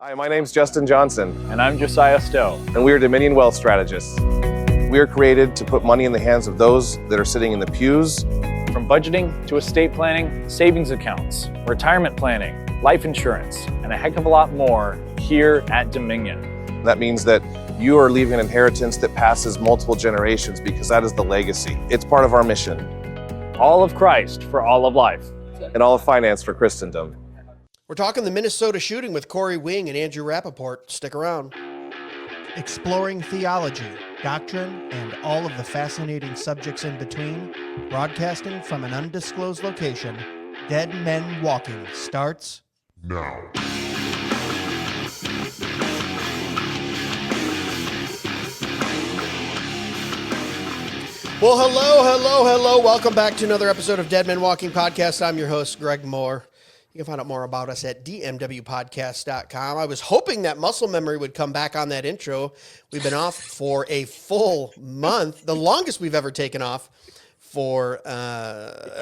Hi, my name's Justin Johnson. And I'm Josiah Stowe. And we are Dominion Wealth Strategists. We are created to put money in the hands of those that are sitting in the pews. From budgeting to estate planning, savings accounts, retirement planning, life insurance, and a heck of a lot more here at Dominion. That means that you are leaving an inheritance that passes multiple generations because that is the legacy. It's part of our mission. All of Christ for all of life. And all of finance for Christendom. We're talking the Minnesota shooting with Cory Wing and Andrew Rappaport. Stick around. Exploring theology, doctrine, and all of the fascinating subjects in between, broadcasting from an undisclosed location, Dead Men Walking starts now. Well, hello. Welcome back to another episode of Dead Men Walking Podcast. I'm your host, Greg Moore. You can find out more about us at DMWpodcast.com. I was hoping that muscle memory would come back on that intro. We've been off for a full month, the longest we've ever taken off for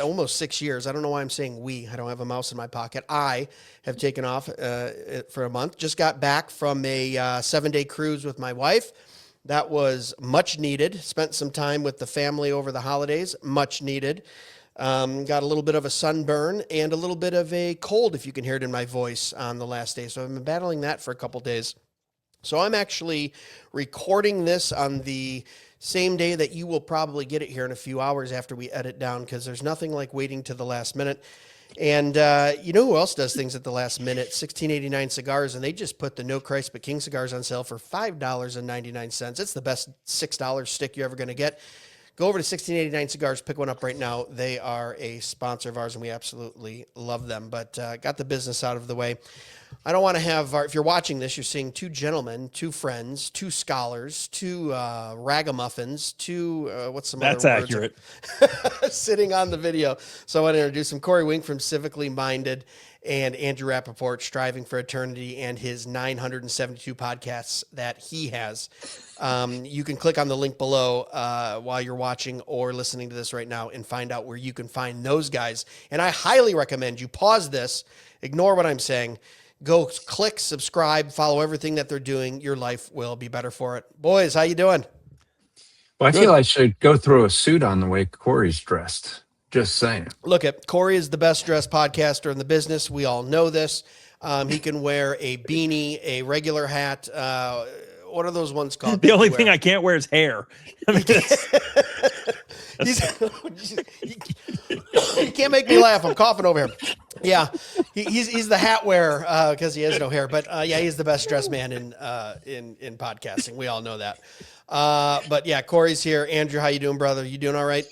almost 6 years. I don't know why I'm saying we. I don't have a mouse in my pocket. I have taken off for a month. Just got back from a 7-day cruise with my wife. That was much needed. Spent some time with the family over the holidays. Much needed. Got a little bit of a sunburn and a little bit of a cold, if you can hear it in my voice, on the last day. So I've been battling that for a couple days. So I'm actually recording this on the same day that you will probably get it here in a few hours after we edit down, because there's nothing like waiting to the last minute. And you know who else does things at the last minute? 1689 Cigars, and they just put the No Christ But King cigars on sale for $5.99. It's the best $6 stick you're ever going to get. Go over to 1689 Cigars, pick one up right now. They are a sponsor of ours, and we absolutely love them. But got the business out of the way. I don't want to have, if you're watching this, you're seeing two gentlemen, two friends, two scholars, two ragamuffins, two, what's some That's other words? accurate. Sitting on the video. So I want to introduce them. Cory Wing from Civically Minded and Andrew Rappaport, Striving for Eternity, and his 972 podcasts that he has. You can click on the link below while you're watching or listening to this right now and find out where you can find those guys. And I highly recommend you pause this, ignore what I'm saying, go click, subscribe, follow everything that they're doing. Your life will be better for it. Boys, how you doing? Well, I feel I should go throw a suit on the way Cory's dressed. Just saying. Look, Cory is the best dressed podcaster in the business. We all know this. He can wear a beanie, a regular hat. What are those ones called? The only thing I can't wear is hair. I mean, you can't make me laugh. I'm coughing over here. Yeah, he's the hat wearer because he has no hair. But yeah, he's the best dressed man in podcasting. We all know that. But yeah, Cory's here. Andrew, how you doing, brother? You doing all right?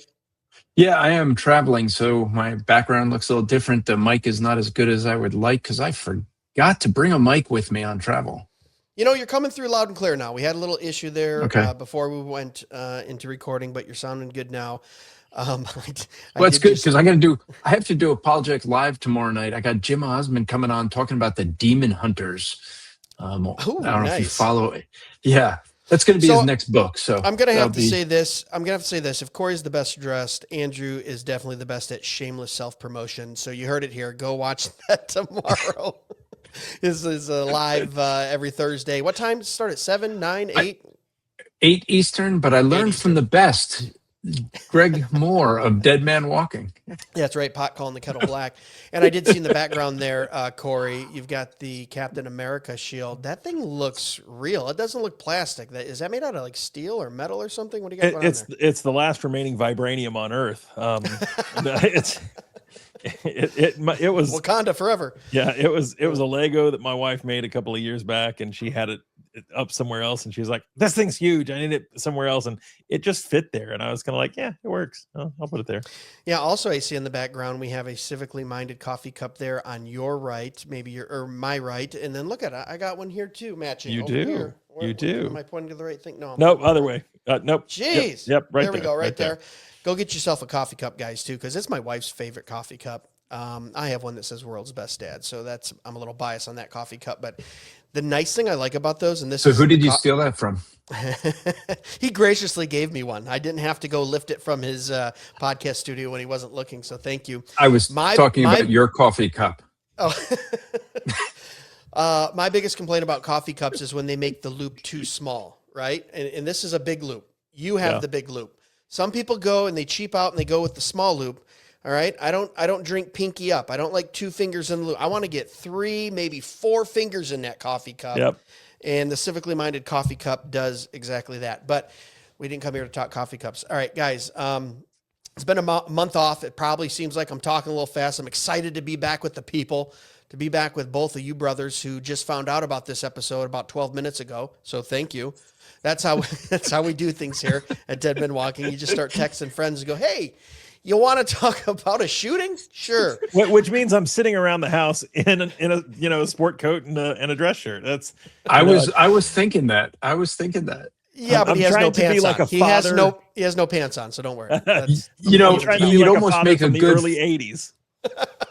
Yeah, I am traveling, so my background looks a little different. The mic is not as good as I would like because I forgot to bring a mic with me on travel. You know, you're coming through loud and clear now. We had a little issue there before we went into recording, but you're sounding good now. Well, it's good because I have to do Apologetic Live tomorrow night. I got Jim Osmond coming on talking about the Demon Hunters. I don't know if you follow it. Yeah. That's going to be his next book. So I'm going to have to say this. If Cory's the best dressed, Andrew is definitely the best at shameless self-promotion. So you heard it here. Go watch that tomorrow. This is live every Thursday. What time does it start? At 7, 9, 8? 8 Eastern, but I learned from the best, Greg Moore of Dead Man Walking. Yeah, that's right. Pot calling the kettle black. And I did see in the background there, Cory, you've got the Captain America shield. That thing looks real. It doesn't look plastic. Is that made out of like steel or metal or something? What do you got going on there? it's the last remaining vibranium on Earth. It was Wakanda forever. Yeah, it was a Lego that my wife made a couple of years back, and she had it up somewhere else, and she was like, "This thing's huge. I need it somewhere else," and it just fit there. And I was kind of like, "Yeah, it works. I'll put it there." Yeah. Also, I see in the background we have a Civically Minded coffee cup there on your right, maybe my right, and then look at it. I got one here too, matching. You over do. Here. You do. Am I pointing to the right thing? No. Nope. Other way. Nope. Jeez. Yep. Right there. We go. Right there. there. Go get yourself a coffee cup, guys, too, because it's my wife's favorite coffee cup. I have one that says "World's Best Dad," so I'm a little biased on that coffee cup. But the nice thing I like about those, and this so is who did you steal that from? He graciously gave me one. I didn't have to go lift it from his podcast studio when he wasn't looking. So thank you. I was talking about your coffee cup. Oh, My biggest complaint about coffee cups is when they make the loop too small, right? And this is a big loop. You have the big loop. Some people go and they cheap out and they go with the small loop. All right. I don't drink pinky up. I don't like 2 fingers in the loop. I want to get 3, maybe 4 fingers in that coffee cup. Yep. And the civically minded coffee cup does exactly that. But we didn't come here to talk coffee cups. All right, guys. It's been a month off. It probably seems like I'm talking a little fast. I'm excited to be back with the people, to be back with both of you brothers who just found out about this episode about 12 minutes ago. So thank you. That's how we do things here at Dead Men Walking. You just start texting friends and go, "Hey, you want to talk about a shooting?" Sure. Which means I'm sitting around the house in a sport coat and a dress shirt. That's I was thinking that. Yeah, but he has no pants like on. He has no pants on, so don't worry. You'd almost make a from the good early '80s.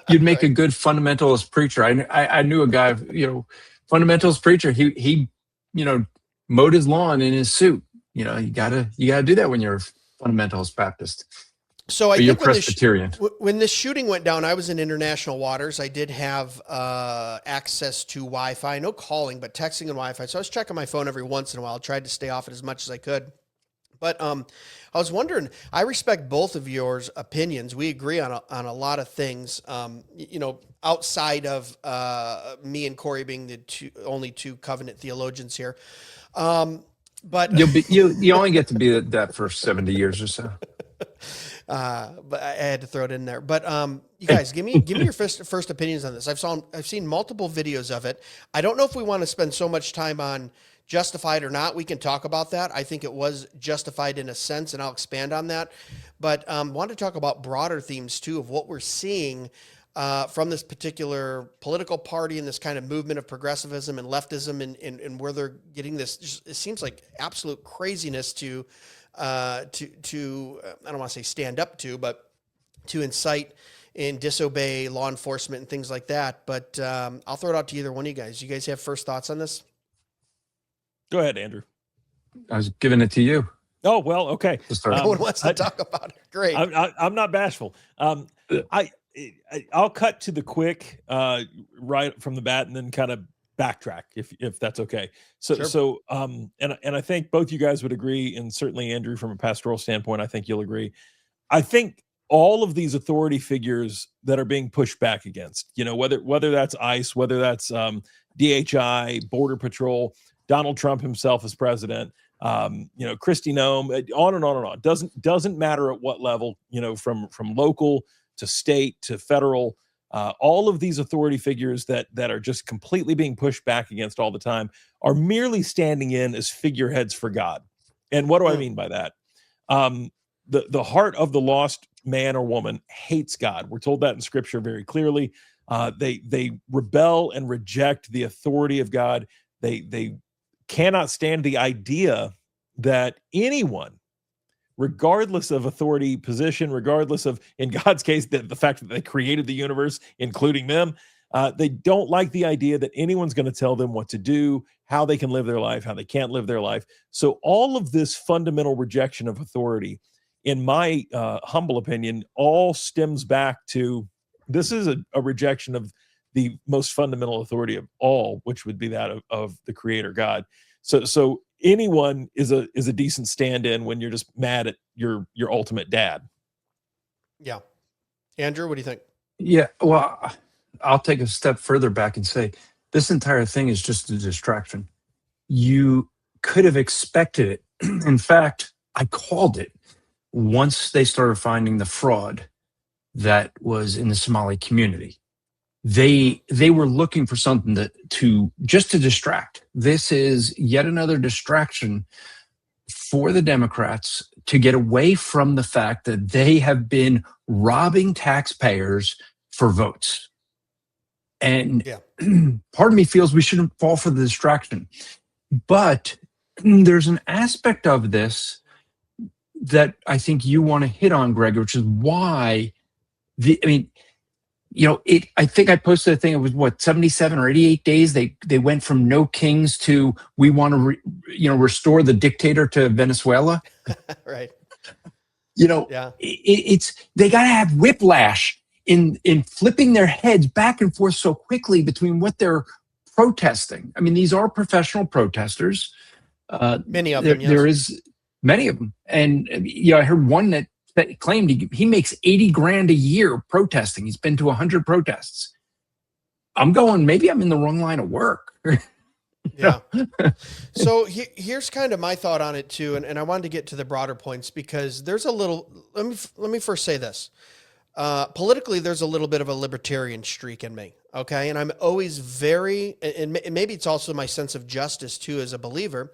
You'd make a good fundamentalist preacher. I knew a guy, fundamentalist preacher. He mowed his lawn in his suit. You gotta do that when you're a fundamentalist Baptist. So I think when Presbyterian. When this shooting went down, I was in international waters. I did have access to Wi-Fi, no calling, but texting and Wi-Fi. So I was checking my phone every once in a while. I tried to stay off it as much as I could. But I was wondering, I respect both of yours opinions. We agree on a lot of things, outside of me and Cory being the only two covenant theologians here. But you only get to be that for 70 years or so. But I had to throw it in there. But you guys, give me your first opinions on this. I've seen multiple videos of it. I don't know if we want to spend so much time on justified or not. We can talk about that. I think it was justified in a sense, and I'll expand on that. But wanted to talk about broader themes too of what we're seeing from this particular political party and this kind of movement of progressivism and leftism, and where they're getting this. It seems like absolute craziness to I don't want to say stand up to, but to incite and disobey law enforcement and things like that. But I'll throw it out to either one of you guys. You guys have first thoughts on this? Go ahead, Andrew. I was giving it to you. Oh, well, okay. No one wants to talk about it. Great. I'm not bashful. I'll cut to the quick right from the bat and then kind of backtrack if that's okay. So I think both you guys would agree, and certainly Andrew from a pastoral standpoint, I think you'll agree. I think all of these authority figures that are being pushed back against, whether that's ICE, whether that's DHI, Border Patrol, Donald Trump himself as president, Kristi Noem, on and on and on. Doesn't matter at what level, from local to state to federal. All of these authority figures that are just completely being pushed back against all the time are merely standing in as figureheads for God. And what do I mean by that? The heart of the lost man or woman hates God. We're told that in Scripture very clearly. They rebel and reject the authority of God. They cannot stand the idea that anyone, regardless of authority position, regardless of, in God's case, the fact that they created the universe, including them, they don't like the idea that anyone's going to tell them what to do, how they can live their life, how they can't live their life. So all of this fundamental rejection of authority, in my humble opinion, all stems back to, this is a rejection of the most fundamental authority of all, which would be that of the Creator God. So anyone is a decent stand-in when you're just mad at your ultimate dad. Yeah. Andrew, what do you think? Yeah, well, I'll take a step further back and say this entire thing is just a distraction. You could have expected it. In fact, I called it once they started finding the fraud that was in the Somali community. They were looking for something to distract. This is yet another distraction for the Democrats to get away from the fact that they have been robbing taxpayers for votes. And part of me feels we shouldn't fall for the distraction. But there's an aspect of this that I think you want to hit on, Greg, which is why I think I posted a thing. It was 77 or 88 days. They went from no kings to we want to restore the dictator to Venezuela. Right. It's they got to have whiplash in flipping their heads back and forth so quickly between what they're protesting. I mean, these are professional protesters. Many of them, yes. There is many of them. And I heard one that claimed he makes 80 grand a year protesting. He's been to 100 protests. I'm going, maybe I'm in the wrong line of work. Yeah. So here's kind of my thought on it too. And I wanted to get to the broader points because there's a little, let me first say this. Politically, there's a little bit of a libertarian streak in me. Okay. And I'm always and maybe it's also my sense of justice too, as a believer,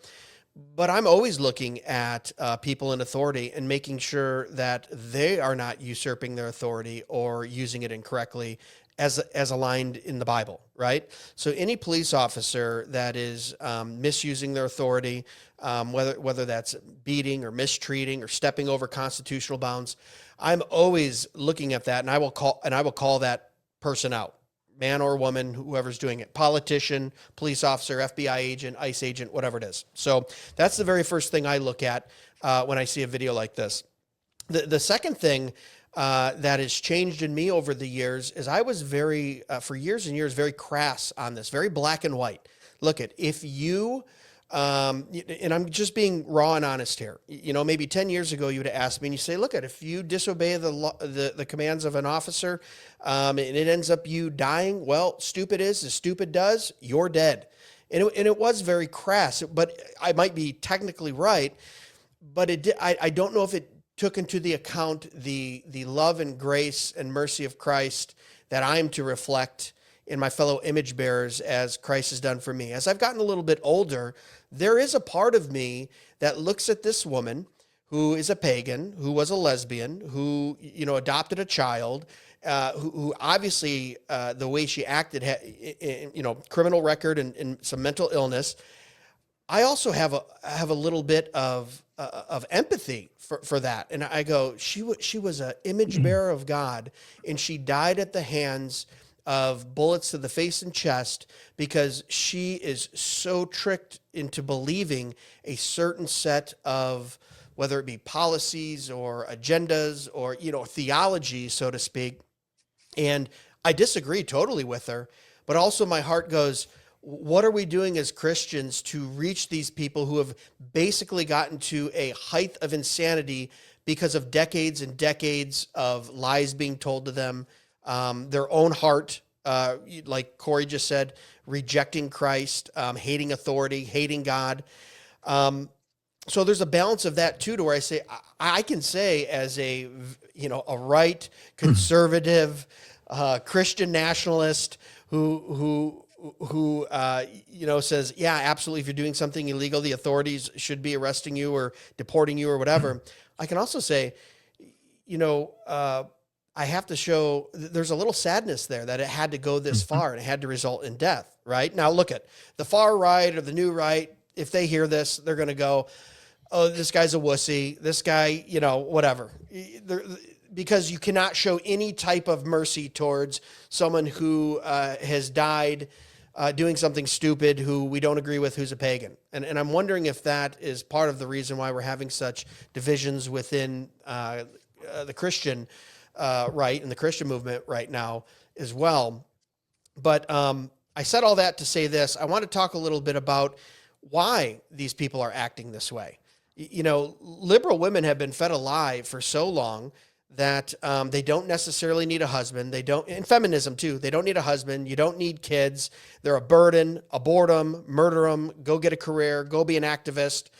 but I'm always looking at people in authority and making sure that they are not usurping their authority or using it incorrectly as aligned in the Bible, right? So any police officer that is misusing their authority, whether that's beating or mistreating or stepping over constitutional bounds, I'm always looking at that, and I will call that person out, man or woman, whoever's doing it, politician, police officer, FBI agent, ICE agent, whatever it is. So that's the very first thing I look at when I see a video like this. The second thing that has changed in me over the years is I was for years and years, very crass on this, very black and white. Look if you, and I'm just being raw and honest here, maybe 10 years ago, you would have asked me and you say, if you disobey the commands of an officer, and it ends up you dying, well, stupid is as stupid does, you're dead. And it was very crass, but I might be technically right, but I don't know if it took into the account the love and grace and mercy of Christ that I'm to reflect in my fellow image bearers as Christ has done for me. As I've gotten a little bit older, there is a part of me that looks at this woman who is a pagan, who was a lesbian, who, adopted a child, who obviously, the way she acted, criminal record and some mental illness. I also have a little bit of empathy for that. And I go, she was an image bearer of God, and she died at the hands of bullets to the face and chest because she is so tricked into believing a certain set of, whether it be policies or agendas or, theology, so to speak. And I disagree totally with her, but also my heart goes, what are we doing as Christians to reach these people who have basically gotten to a height of insanity because of decades and decades of lies being told to them, their own heart, like Cory just said, rejecting Christ, hating authority, hating God. So there's a balance of that too, to where I say, I can say as a right conservative, Christian nationalist who says, yeah, absolutely. If you're doing something illegal, the authorities should be arresting you or deporting you or whatever. I can also say, I have to show there's a little sadness there that it had to go this far and it had to result in death, right? Now look at the far right or the new right. If they hear this, they're going to go, oh, this guy's a wussy. This guy, whatever. Because you cannot show any type of mercy towards someone who has died doing something stupid, who we don't agree with, who's a pagan. And I'm wondering if that is part of the reason why we're having such divisions within the Christian right and the Christian movement right now as well. But I said all that to say this. I want to talk a little bit about why these people are acting this way. Liberal women have been fed a lie for so long that they don't necessarily need a husband. They don't, and feminism too, they don't need a husband. You don't need kids. They're a burden, abort them, murder them, go get a career, go be an activist.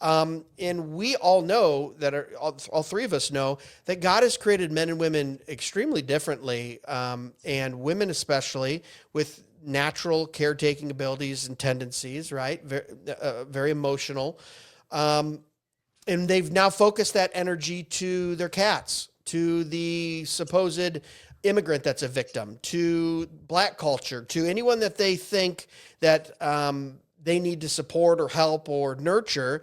And we all know that, all three of us know that God has created men and women extremely differently, and women especially with natural caretaking abilities and tendencies, right? Very emotional. And they've now focused that energy to their cats, to the supposed immigrant that's a victim, to black culture, to anyone that they think that they need to support or help or nurture.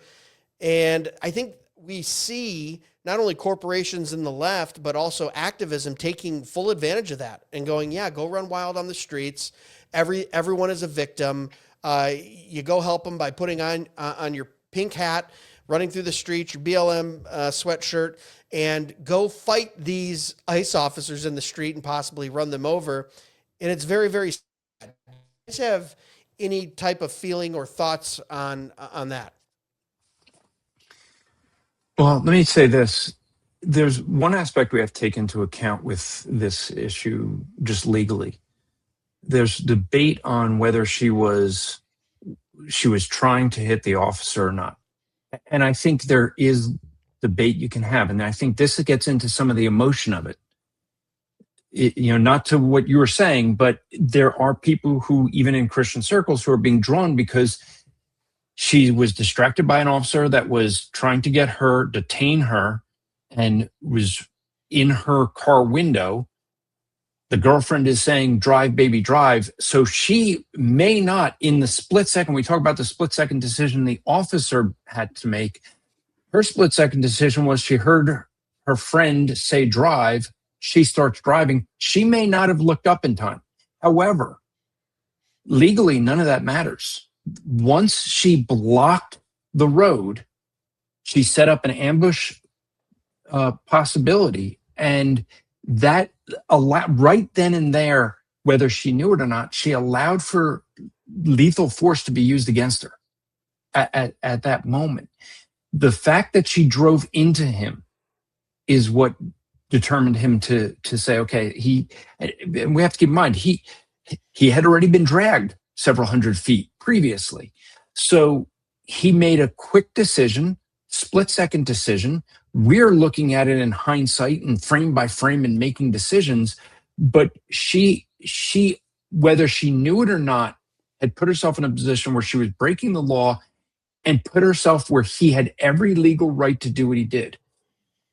And I think we see not only corporations in the left, but also activism taking full advantage of that and going, yeah, go run wild on the streets. Everyone is a victim. You go help them by putting on your pink hat, running through the streets, your BLM sweatshirt, and go fight these ICE officers in the street and possibly run them over. And it's very, very sad. Guys have any type of feeling or thoughts on that? Well, let me say this. There's one aspect we have to take into account with this issue, just legally. There's debate on whether she was trying to hit the officer or not. And I think there is debate you can have. And I think this gets into some of the emotion of it. Not to what you were saying, but there are people who, even in Christian circles, who are being drawn because she was distracted by an officer that was trying to detain her, and was in her car window. The girlfriend is saying, "Drive, baby, drive." So she may not, in the split second, we talk about the split second decision the officer had to make. Her split second decision was she heard her friend say drive. She starts driving. She may not have looked up in time. However, legally, none of that matters. Once she blocked the road, she set up an ambush possibility, and that right then and there, whether she knew it or not, she allowed for lethal force to be used against her at that moment. The fact that she drove into him is what determined him to say, okay, we have to keep in mind, he had already been dragged several hundred feet previously. So he made a quick decision, split-second decision. We're looking at it in hindsight and frame by frame and making decisions. But she, whether she knew it or not, had put herself in a position where she was breaking the law and put herself where he had every legal right to do what he did.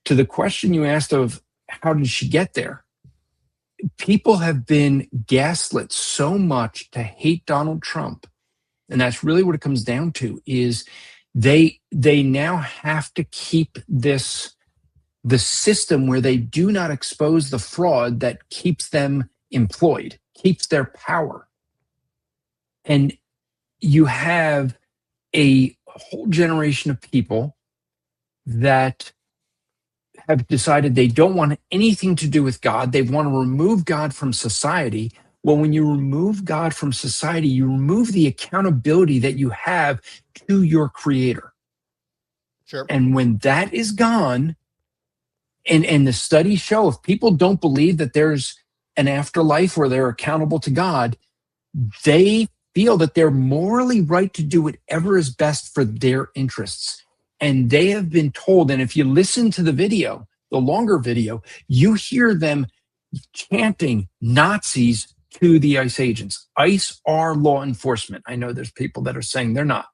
To the question you asked of how did she get there? People have been gaslit so much to hate Donald Trump. And that's really what it comes down to, is they now have to keep the system where they do not expose the fraud that keeps them employed, keeps their power. And you have a whole generation of people that have decided they don't want anything to do with God. They want to remove God from society. Well, when you remove God from society, you remove the accountability that you have to your creator. Sure. And when that is gone, and the studies show, if people don't believe that there's an afterlife where they're accountable to God, they feel that they're morally right to do whatever is best for their interests. And they have been told, and if you listen to the video, the longer video, you hear them chanting Nazis to the ICE agents. ICE are law enforcement. I know there's people that are saying they're not.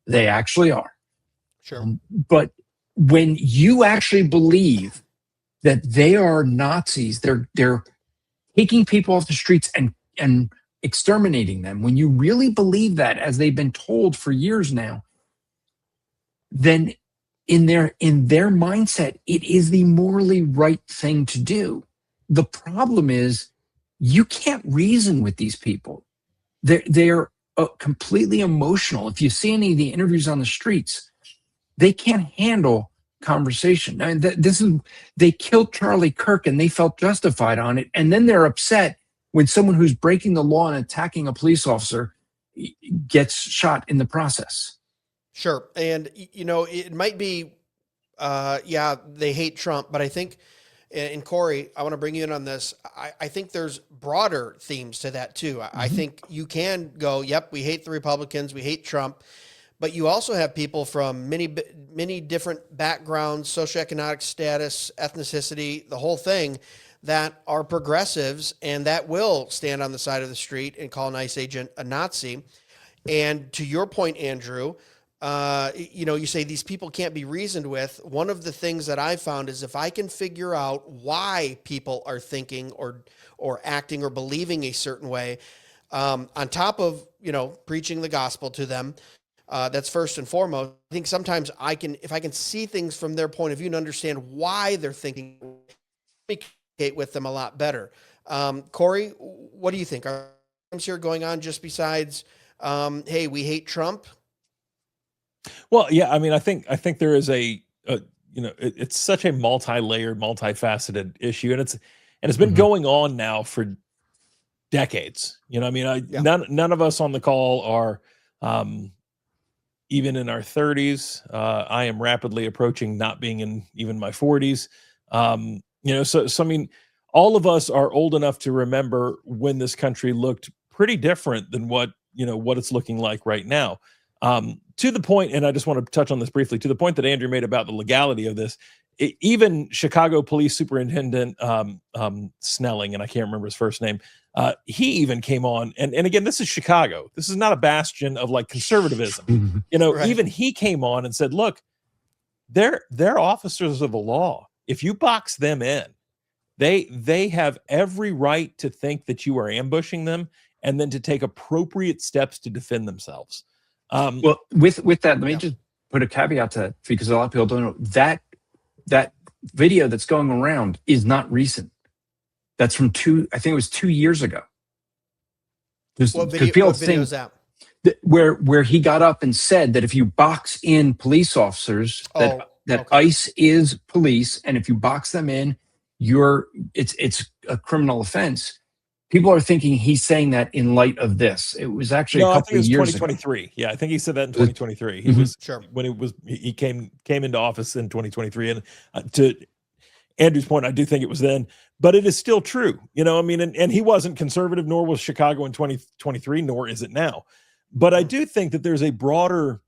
They actually are. Sure. But when you actually believe that they are Nazis, they're taking people off the streets and exterminating them, when you really believe that, as they've been told for years now, then in their mindset, it is the morally right thing to do. The problem is you can't reason with these people. They're completely emotional. If you see any of the interviews on the streets, they can't handle conversation. I mean, they killed Charlie Kirk and they felt justified on it. And then they're upset when someone who's breaking the law and attacking a police officer gets shot in the process. Sure. And, it might be, they hate Trump, but I think, and Cory, I want to bring you in on this. I think there's broader themes to that too. I think you can go, yep, we hate the Republicans, we hate Trump, but you also have people from many different backgrounds, socioeconomic status, ethnicity, the whole thing, that are progressives and that will stand on the side of the street and call an ICE agent a Nazi. And to your point, Andrew, you say these people can't be reasoned with. One of the things that I found is if I can figure out why people are thinking or acting or believing a certain way, on top of, preaching the gospel to them, that's first and foremost. I think sometimes if I can see things from their point of view and understand why they're thinking, communicate with them a lot better. Cory, what do you think? Are things here going on just besides, hey, we hate Trump? Well, yeah, I mean, I think there is it's such a multi-layered, multifaceted issue, and it's been going on now for decades. None of us on the call are even in our 30s. I am rapidly approaching not being in even my 40s. So I mean, all of us are old enough to remember when this country looked pretty different than what it's looking like right now. To the point, and I just want to touch on this briefly, to the point that Andrew made about the legality of this, even Chicago Police Superintendent Snelling, and I can't remember his first name, he even came on, and again, this is Chicago. This is not a bastion of like conservatism. Right. Even he came on and said, look, they're officers of the law. If you box them in, they have every right to think that you are ambushing them and then to take appropriate steps to defend themselves. Well, with that, let me just put a caveat to that, because a lot of people don't know that video that's going around is not recent. That's from I think it was 2 years ago. What video is that? Where he got up and said that if you box in police officers, that ICE is police, and if you box them in, it's a criminal offense. People are thinking he's saying that in light of this. It was actually a couple of years 2023. ago. Yeah, I think he said that in 2023. He was when he came into office in 2023. And to Andrew's point, I do think it was then, but it is still true. And he wasn't conservative, nor was Chicago in 2023, nor is it now. But I do think that there's a broader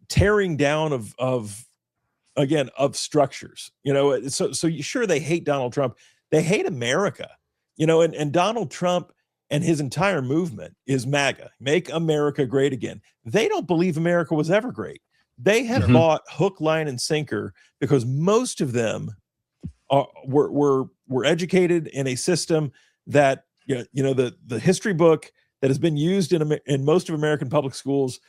tearing down of structures. So sure, they hate Donald Trump. They hate America. And Donald Trump and his entire movement is MAGA, Make America Great Again. They don't believe America was ever great. They have bought hook, line, and sinker because most of them were educated in a system that, the history book that has been used in most of American public schools,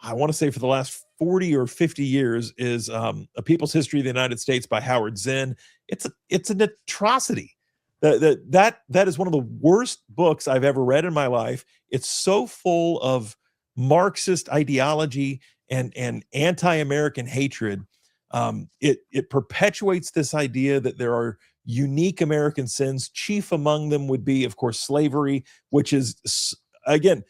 I want to say for the last 40 or 50 years, is A People's History of the United States by Howard Zinn. It's an atrocity. That is one of the worst books I've ever read in my life. It's so full of Marxist ideology and anti-American hatred. It perpetuates this idea that there are unique American sins. Chief among them would be, of course, slavery, which is, again,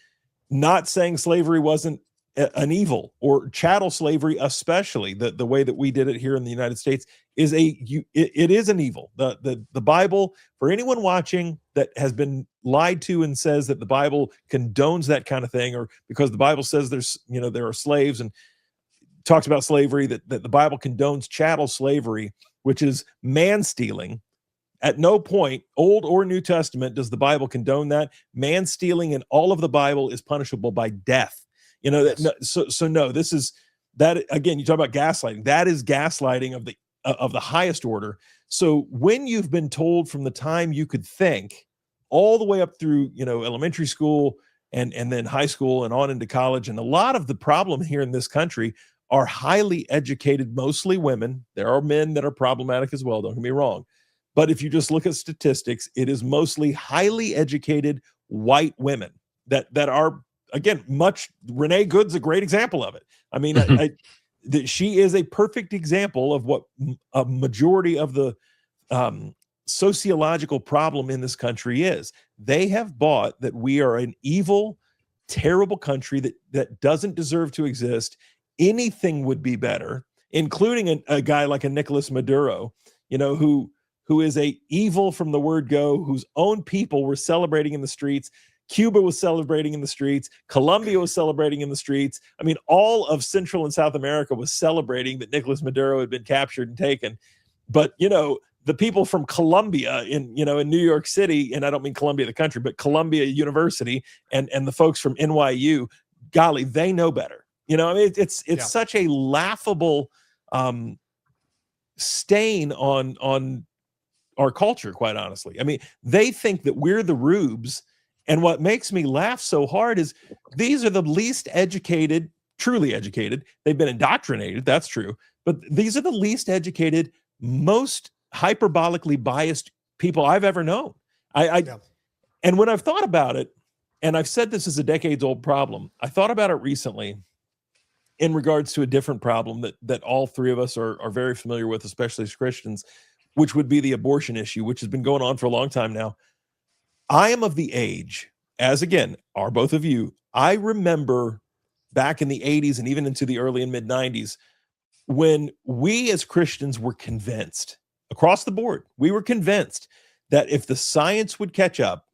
not saying slavery wasn't an evil, or chattel slavery, especially the way that we did it here in the United States, is it is an evil. The Bible, for anyone watching that has been lied to and says that the Bible condones that kind of thing, or because the Bible says there are slaves and talks about slavery, that the Bible condones chattel slavery, which is man stealing. At no point, Old or New Testament, does the Bible condone that. Man stealing in all of the Bible is punishable by death. No, this is that again. You talk about gaslighting. That is gaslighting of the highest order. So when you've been told from the time you could think, all the way up through elementary school and then high school and on into college, and a lot of the problem here in this country are highly educated, mostly women. There are men that are problematic as well. Don't get me wrong, but if you just look at statistics, it is mostly highly educated white women that are. Again, Renee Good's a great example of it. I mean, she is a perfect example of what a majority of the sociological problem in this country is. They have bought that we are an evil, terrible country that doesn't deserve to exist. Anything would be better, including a guy like a Nicolas Maduro, who is a evil from the word go, whose own people were celebrating in the streets. Cuba was celebrating in the streets. Colombia was celebrating in the streets. I mean, all of Central and South America was celebrating that Nicolas Maduro had been captured and taken. But, the people from Columbia in New York City, and I don't mean Columbia, the country, but Columbia University and the folks from NYU, golly, they know better. It's such a laughable stain on our culture, quite honestly. I mean, they think that we're the rubes. And what makes me laugh so hard is these are the least educated, truly educated. They've been indoctrinated, that's true. But these are the least educated, most hyperbolically biased people I've ever known. And when I've thought about it, and I've said this is a decades-old problem, I thought about it recently in regards to a different problem that all three of us are very familiar with, especially as Christians, which would be the abortion issue, which has been going on for a long time now. I am of the age, as again, are both of you, I remember back in the 80s and even into the early and mid 90s, when we as Christians were convinced across the board, we were convinced that if the science would catch up,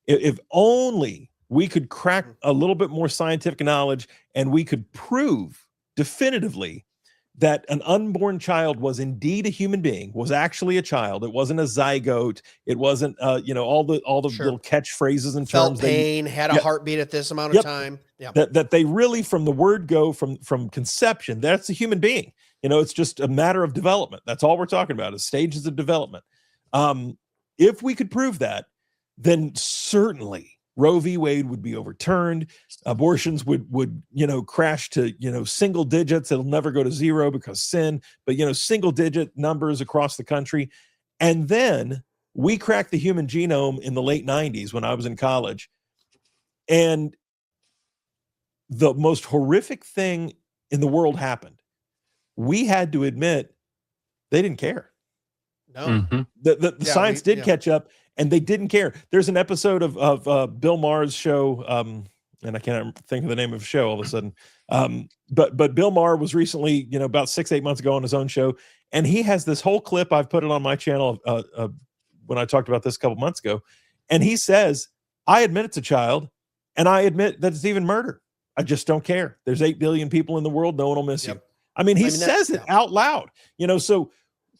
if only we could crack a little bit more scientific knowledge and we could prove definitively that an unborn child was indeed a human being, was actually a child. It wasn't a zygote. It wasn't, all the little catchphrases and felt terms. Pain, had a heartbeat at this amount of time. Yeah. That they really, from the word go, from conception, that's a human being. It's just a matter of development. That's all we're talking about is stages of development. If we could prove that, then certainly Roe v. Wade would be overturned. Abortions would crash to single digits. It'll never go to zero because sin, but single digit numbers across the country. And then we cracked the human genome in the late 90s when I was in college. And the most horrific thing in the world happened. We had to admit they didn't care. No. The science did catch up. And they didn't care. There's an episode of Bill Maher's show, and I can't think of the name of the show all of a sudden. But Bill Maher was recently, about 6-8 months ago on his own show, and he has this whole clip. I've put it on my channel when I talked about this a couple months ago, and he says, "I admit it's a child, and I admit that it's even murder. I just don't care. There's 8 billion people in the world. No one will miss you." I mean, he says it out loud. So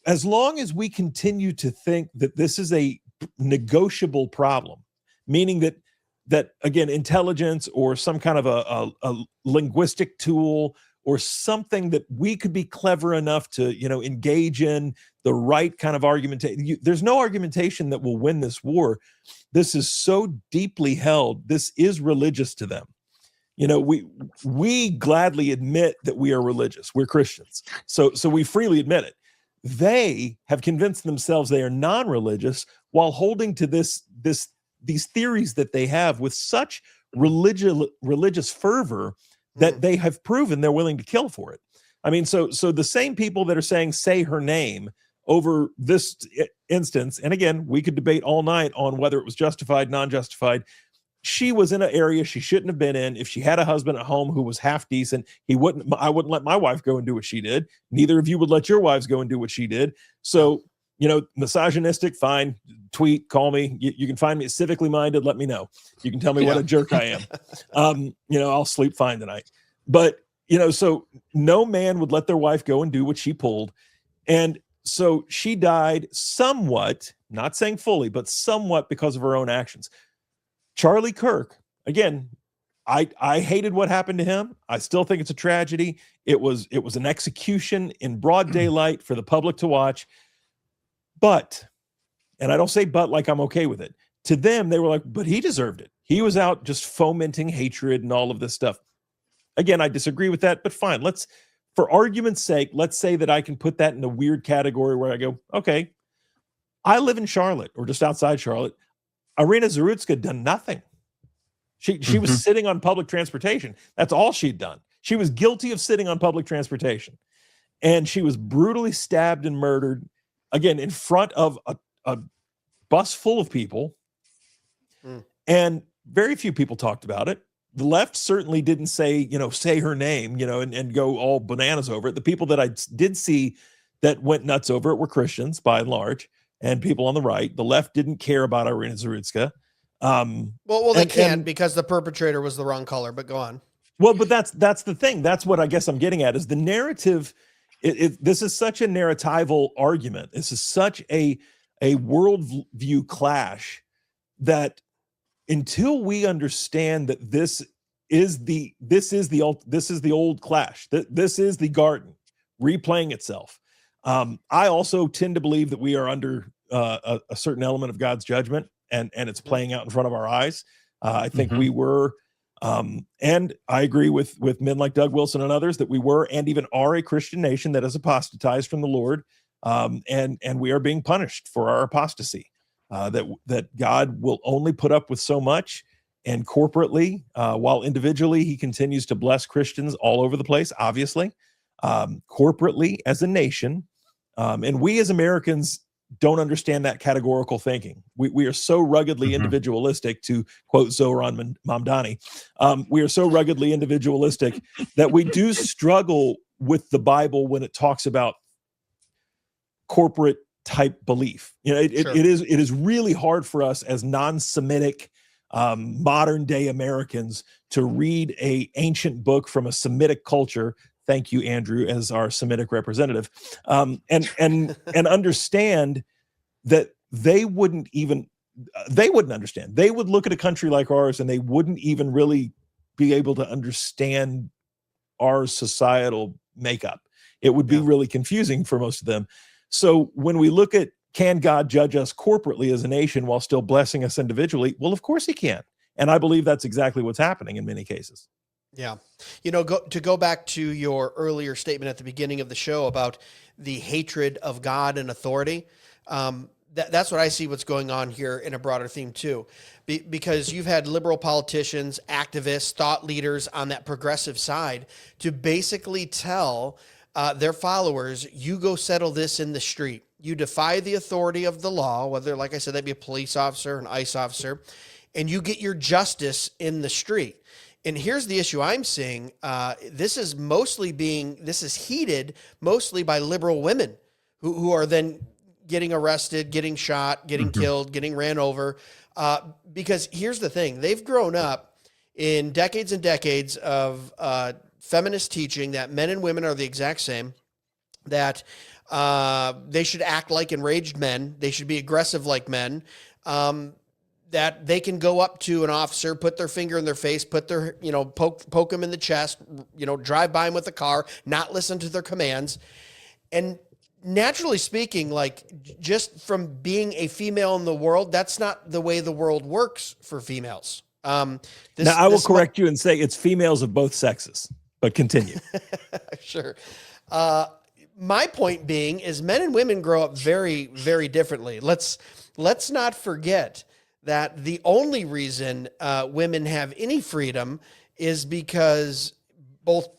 as long as we continue to think that this is a negotiable problem, meaning that again, intelligence or some kind of a linguistic tool or something that we could be clever enough to engage in the right kind of argumentation. There's no argumentation that will win this war. This is so deeply held. This is religious to them. We gladly admit that we are religious. We're Christians, so we freely admit it. They have convinced themselves they are non-religious while holding to these theories that they have with such religious fervor that they have proven they're willing to kill for it. I mean, so the same people that are saying, say her name over this instance, and again, we could debate all night on whether it was justified, non-justified. She was in an area she shouldn't have been in. If she had a husband at home who was half decent, I wouldn't let my wife go and do what she did. Neither of you would let your wives go and do what she did. So, misogynistic, fine, tweet, call me. You can find me at Civically Minded. Let me know. You can tell me what a jerk I am. I'll sleep fine tonight. But, so no man would let their wife go and do what she pulled. And so she died somewhat, not saying fully, but somewhat because of her own actions. Charlie Kirk, again, I hated what happened to him. I still think it's a tragedy. It was an execution in broad daylight for the public to watch. But, and I don't say but like I'm okay with it. To them, they were like, but he deserved it. He was out just fomenting hatred and all of this stuff. Again, I disagree with that, but fine. For argument's sake, let's say that I can put that in a weird category where I go, okay, I live in Charlotte or just outside Charlotte. Irina Zarutska done nothing. She was sitting on public transportation. That's all she'd done. She was guilty of sitting on public transportation. And she was brutally stabbed and murdered, again, in front of a bus full of people. And very few people talked about it. The left certainly didn't say her name, and go all bananas over it. The people that I did see that went nuts over it were Christians, by and large, and people on the right. The left didn't care about Irina Zarutska. They can't because the perpetrator was the wrong color, but go on. Well, but that's the thing. That's what I guess I'm getting at is the narrative. This is such a narratival argument. This is such a worldview clash that until we understand that this is the old clash, this is the garden replaying itself. I also tend to believe that we are under a certain element of God's judgment, and it's playing out in front of our eyes. I think we were, and I agree with men like Doug Wilson and others that we were and even are a Christian nation that has apostatized from the Lord, and we are being punished for our apostasy. That God will only put up with so much, and corporately, while individually He continues to bless Christians all over the place, obviously, corporately as a nation, and we as Americans don't understand that categorical thinking. We are so ruggedly individualistic, to quote Zohran Mamdani. We are so ruggedly individualistic that we do struggle with the Bible when it talks about corporate type belief. You know, it is really hard for us as non-Semitic modern day Americans to read a ancient book from a Semitic culture. Thank you, Andrew, as our Semitic representative, and understand that they wouldn't understand. They would look at a country like ours and they wouldn't even really be able to understand our societal makeup. It would be really confusing for most of them. So when we look at, can God judge us corporately as a nation while still blessing us individually? Well, of course he can. And I believe that's exactly what's happening in many cases. Yeah. You know, to go back to your earlier statement at the beginning of the show about the hatred of God and authority, that's what I see what's going on here in a broader theme too, because you've had liberal politicians, activists, thought leaders on that progressive side to basically tell their followers, you go settle this in the street. You defy the authority of the law, whether, like I said, that'd be a police officer, an ICE officer, and you get your justice in the street. And here's the issue I'm seeing. This is heated mostly by liberal women who are then getting arrested, getting shot, getting killed, getting ran over. Because here's the thing. They've grown up in decades and decades of feminist teaching that men and women are the exact same, that they should act like enraged men. They should be aggressive like men. That they can go up to an officer, put their finger in their face, put their, poke them in the chest, drive by them with a car, not listen to their commands. And naturally speaking, like just from being a female in the world, that's not the way the world works for females. Now I will correct you and say it's females of both sexes, but continue. Sure. My point being is men and women grow up very, very differently. Let's not forget that the only reason women have any freedom is because both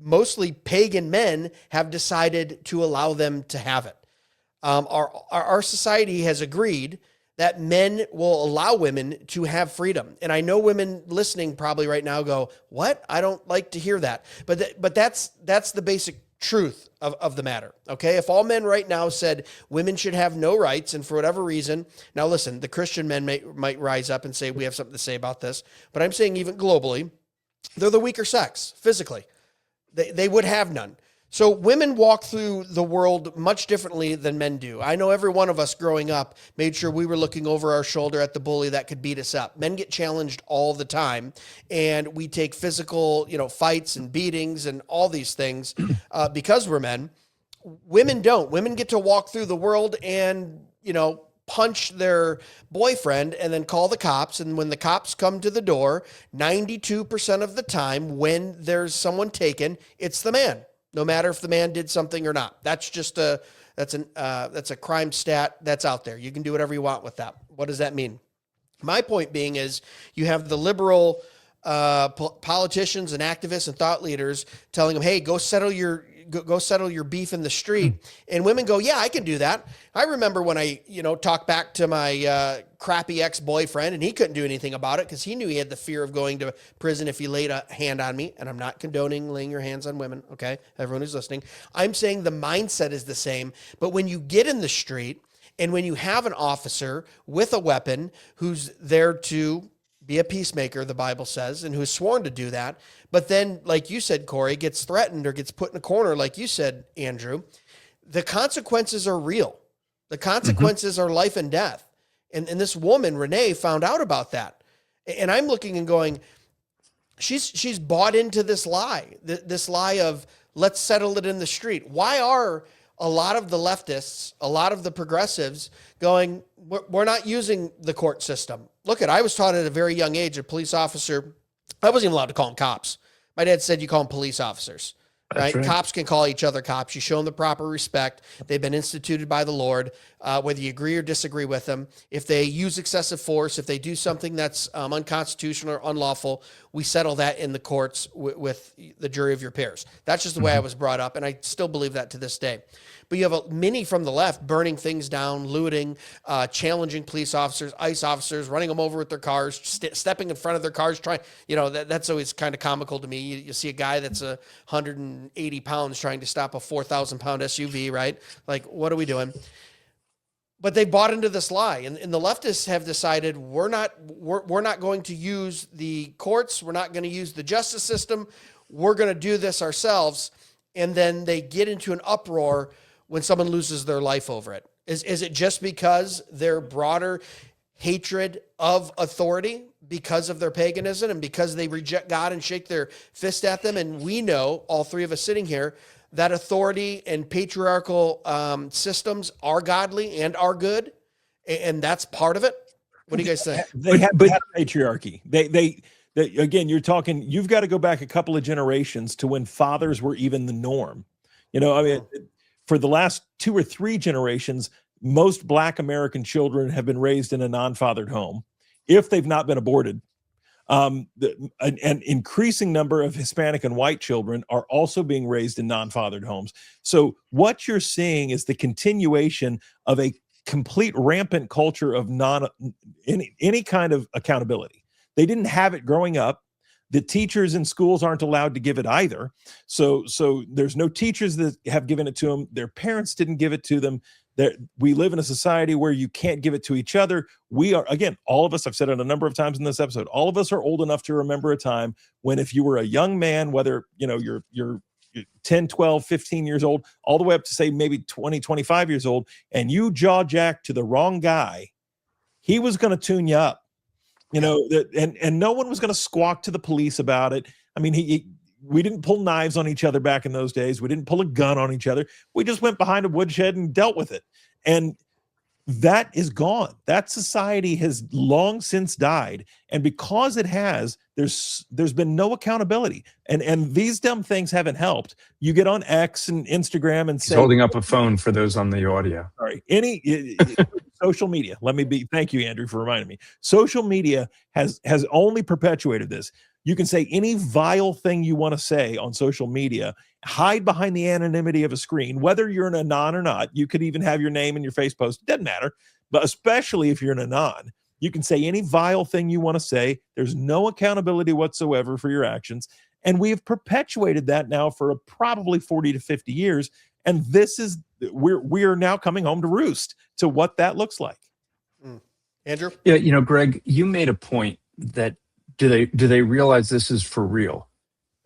mostly pagan men have decided to allow them to have it. Our society has agreed that men will allow women to have freedom. And I know women listening probably right now go, what? I don't like to hear that. But that's the basic truth of the matter. Okay. If all men right now said women should have no rights, and for whatever reason, now listen, the Christian men might rise up and say, we have something to say about this, but I'm saying even globally, they're the weaker sex physically. They would have none. So women walk through the world much differently than men do. I know every one of us growing up made sure we were looking over our shoulder at the bully that could beat us up. Men get challenged all the time, and we take physical, fights and beatings and all these things because we're men. Women don't. Women get to walk through the world and, punch their boyfriend and then call the cops. And when the cops come to the door, 92% of the time when there's someone taken, it's the man. No matter if the man did something or not. That's just that's a crime stat that's out there. You can do whatever you want with that. What does that mean? My point being is you have the liberal politicians and activists and thought leaders telling them, hey, go settle your beef in the street. And women go, yeah, I can do that. I remember when I, talked back to my crappy ex-boyfriend, and he couldn't do anything about it because he knew he had the fear of going to prison if he laid a hand on me. And I'm not condoning laying your hands on women. Okay. Everyone who's listening, I'm saying the mindset is the same, but when you get in the street and when you have an officer with a weapon who's there to be a peacemaker, the Bible says, and who's sworn to do that, but then, like you said, Cory, gets threatened or gets put in a corner, like you said, Andrew, the consequences are real. The consequences are life and death. And this woman, Renee, found out about that. And I'm looking and going, she's bought into this lie of let's settle it in the street. Why are a lot of the leftists, a lot of the progressives going, we're not using the court system? Look I was taught at a very young age, a police officer, I wasn't even allowed to call them cops. My dad said you call them police officers. Right? Cops can call each other cops. You show them the proper respect. They've been instituted by the Lord, whether you agree or disagree with them. If they use excessive force, if they do something that's unconstitutional or unlawful, we settle that in the courts with the jury of your peers. That's just the way I was brought up, and I still believe that to this day. but you have many from the left burning things down, looting, challenging police officers, ICE officers, running them over with their cars, stepping in front of their cars, trying, that's always kind of comical to me. You see a guy that's 180 pounds trying to stop a 4,000 pound SUV, right? Like, what are we doing? But they bought into this lie, and the leftists have decided we're not going to use the courts, we're not going to use the justice system, we're going to do this ourselves. And then they get into an uproar when someone loses their life over it. Is it just because their broader hatred of authority, because of their paganism, and because they reject God and shake their fist at them? And we know, all three of us sitting here, that authority and patriarchal systems are godly and are good, and that's part of it. What do you guys think? They have patriarchy. They again, you've got to go back a couple of generations to when fathers were even the norm. For the last 2 or 3 generations, most Black American children have been raised in a non-fathered home, if they've not been aborted. An increasing number of Hispanic and white children are also being raised in non-fathered homes. So what you're seeing is the continuation of a complete rampant culture of any kind of accountability. They didn't have it growing up. The teachers in schools aren't allowed to give it either. So there's no teachers that have given it to them. Their parents didn't give it to them. We live in a society where you can't give it to each other. We are, again, all of us, I've said it a number of times in this episode, all of us are old enough to remember a time when if you were a young man, whether you're 10, 12, 15 years old, all the way up to say maybe 20, 25 years old, and you jaw jacked to the wrong guy, he was going to tune you up. And no one was going to squawk to the police about it. I mean, we didn't pull knives on each other back in those days. We didn't pull a gun on each other. We just went behind a woodshed and dealt with it. And that is gone. That society has long since died. And because it has, there's been no accountability. And these dumb things haven't helped. You get on X and Instagram and say— He's holding up a phone for those on the audio. Sorry. Social media. Thank you, Andrew, for reminding me. Social media has only perpetuated this. You can say any vile thing you want to say on social media, hide behind the anonymity of a screen, whether you're an anon or not. You could even have your name in your face post. It doesn't matter. But especially if you're an anon, you can say any vile thing you want to say. There's no accountability whatsoever for your actions. And we have perpetuated that now for probably 40 to 50 years. And we're now coming home to roost to what that looks like. Andrew? Yeah, Greg, you made a point that do they realize this is for real?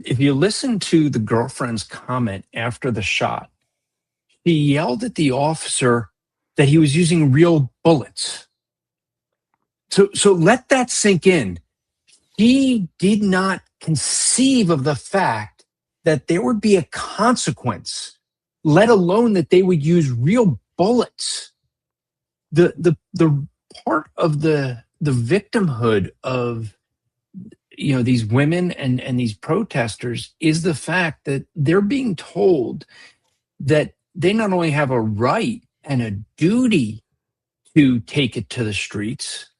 If you listen to the girlfriend's comment after the shot, she yelled at the officer that he was using real bullets. So let that sink in. He did not conceive of the fact that there would be a consequence, let alone that they would use real bullets. The part of the victimhood of these women and these protesters is the fact that they're being told that they not only have a right and a duty to take it to the streets,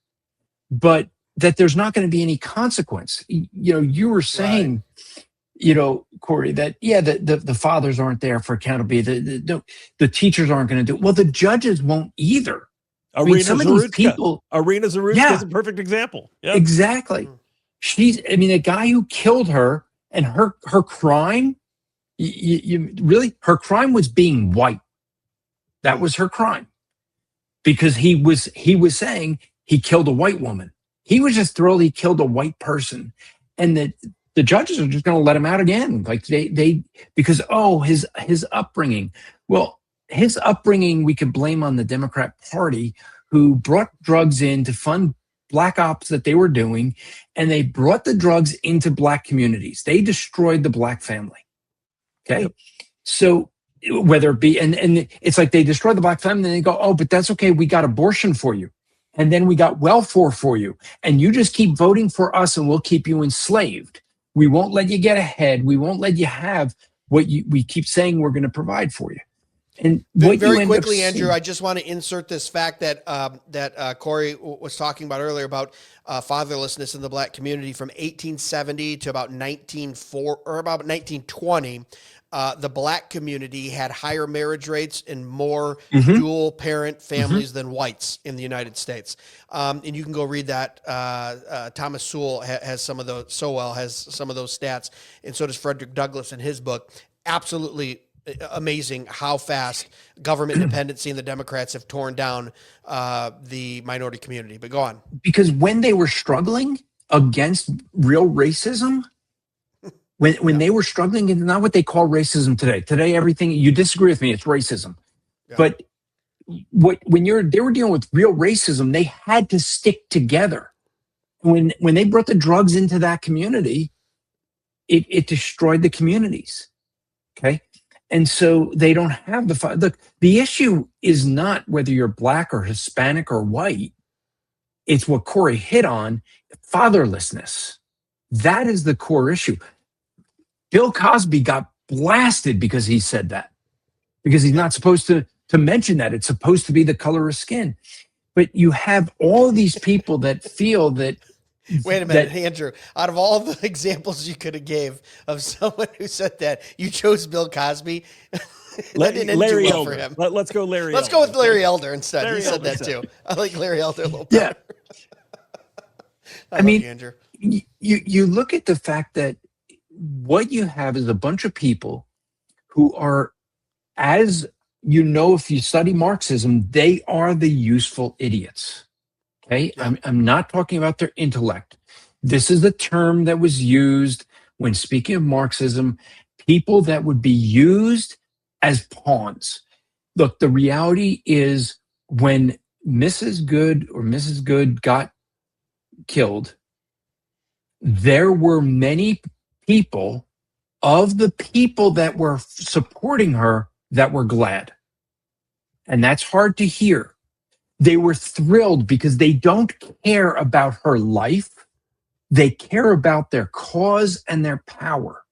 but that there's not going to be any consequence. You were saying, Cory, that, the fathers aren't there for accountability. The teachers aren't going to do it. Well, the judges won't either. Arena Zarutska is a perfect example. Yeah. Exactly. The guy who killed her and her crime, her crime was being white. That was her crime, because he was saying he killed a white woman. He was just thrilled he killed a white person, and the judges are just going to let him out again. Like because his upbringing. Well, his upbringing we could blame on the Democrat Party, who brought drugs in to fund Black ops that they were doing, and they brought the drugs into Black communities. They destroyed the Black family. Okay. Yep. So whether it be, and it's like they destroy the Black family and they go, oh, but that's okay. We got abortion for you. And then we got welfare for you. And you just keep voting for us and we'll keep you enslaved. We won't let you get ahead. We won't let you have what we keep saying we're going to provide for you. And very quickly, Andrew, I just want to insert this fact that Cory was talking about earlier about fatherlessness in the Black community from 1870 to about 1920. The Black community had higher marriage rates and more dual parent families than whites in the United States. And you can go read that. Thomas Sowell has some of those stats, and so does Frederick Douglass in his book. Absolutely amazing how fast government dependency and the Democrats have torn down the minority community. But go on. Because when they were struggling against real racism, when they were struggling, it's not what they call racism today. Today, everything, you disagree with me, it's racism. Yeah. But when they were dealing with real racism, they had to stick together. When they brought the drugs into that community, it destroyed the communities. Okay. And so they don't have the issue is not whether you're Black or Hispanic or white. It's what Cory hit on, fatherlessness. That is the core issue. Bill Cosby got blasted because he said that, because he's not supposed to mention that. It's supposed to be the color of skin. But you have all these people that feel that. Wait a minute, Andrew. Out of all the examples you could have gave of someone who said that, you chose Bill Cosby. Larry Elder. For him. Let's go Larry. Let's go with Larry Elder instead. He said that too. I like Larry Elder a little better. I mean, Andrew. You look at the fact that what you have is a bunch of people who are, as you know, if you study Marxism, they are the useful idiots. Okay, yeah. I'm not talking about their intellect. This is the term that was used when speaking of Marxism, people that would be used as pawns. Look, the reality is when Mrs. Good got killed, there were many people of the people that were supporting her that were glad. And that's hard to hear. They were thrilled because they don't care about her life. They care about their cause and their power.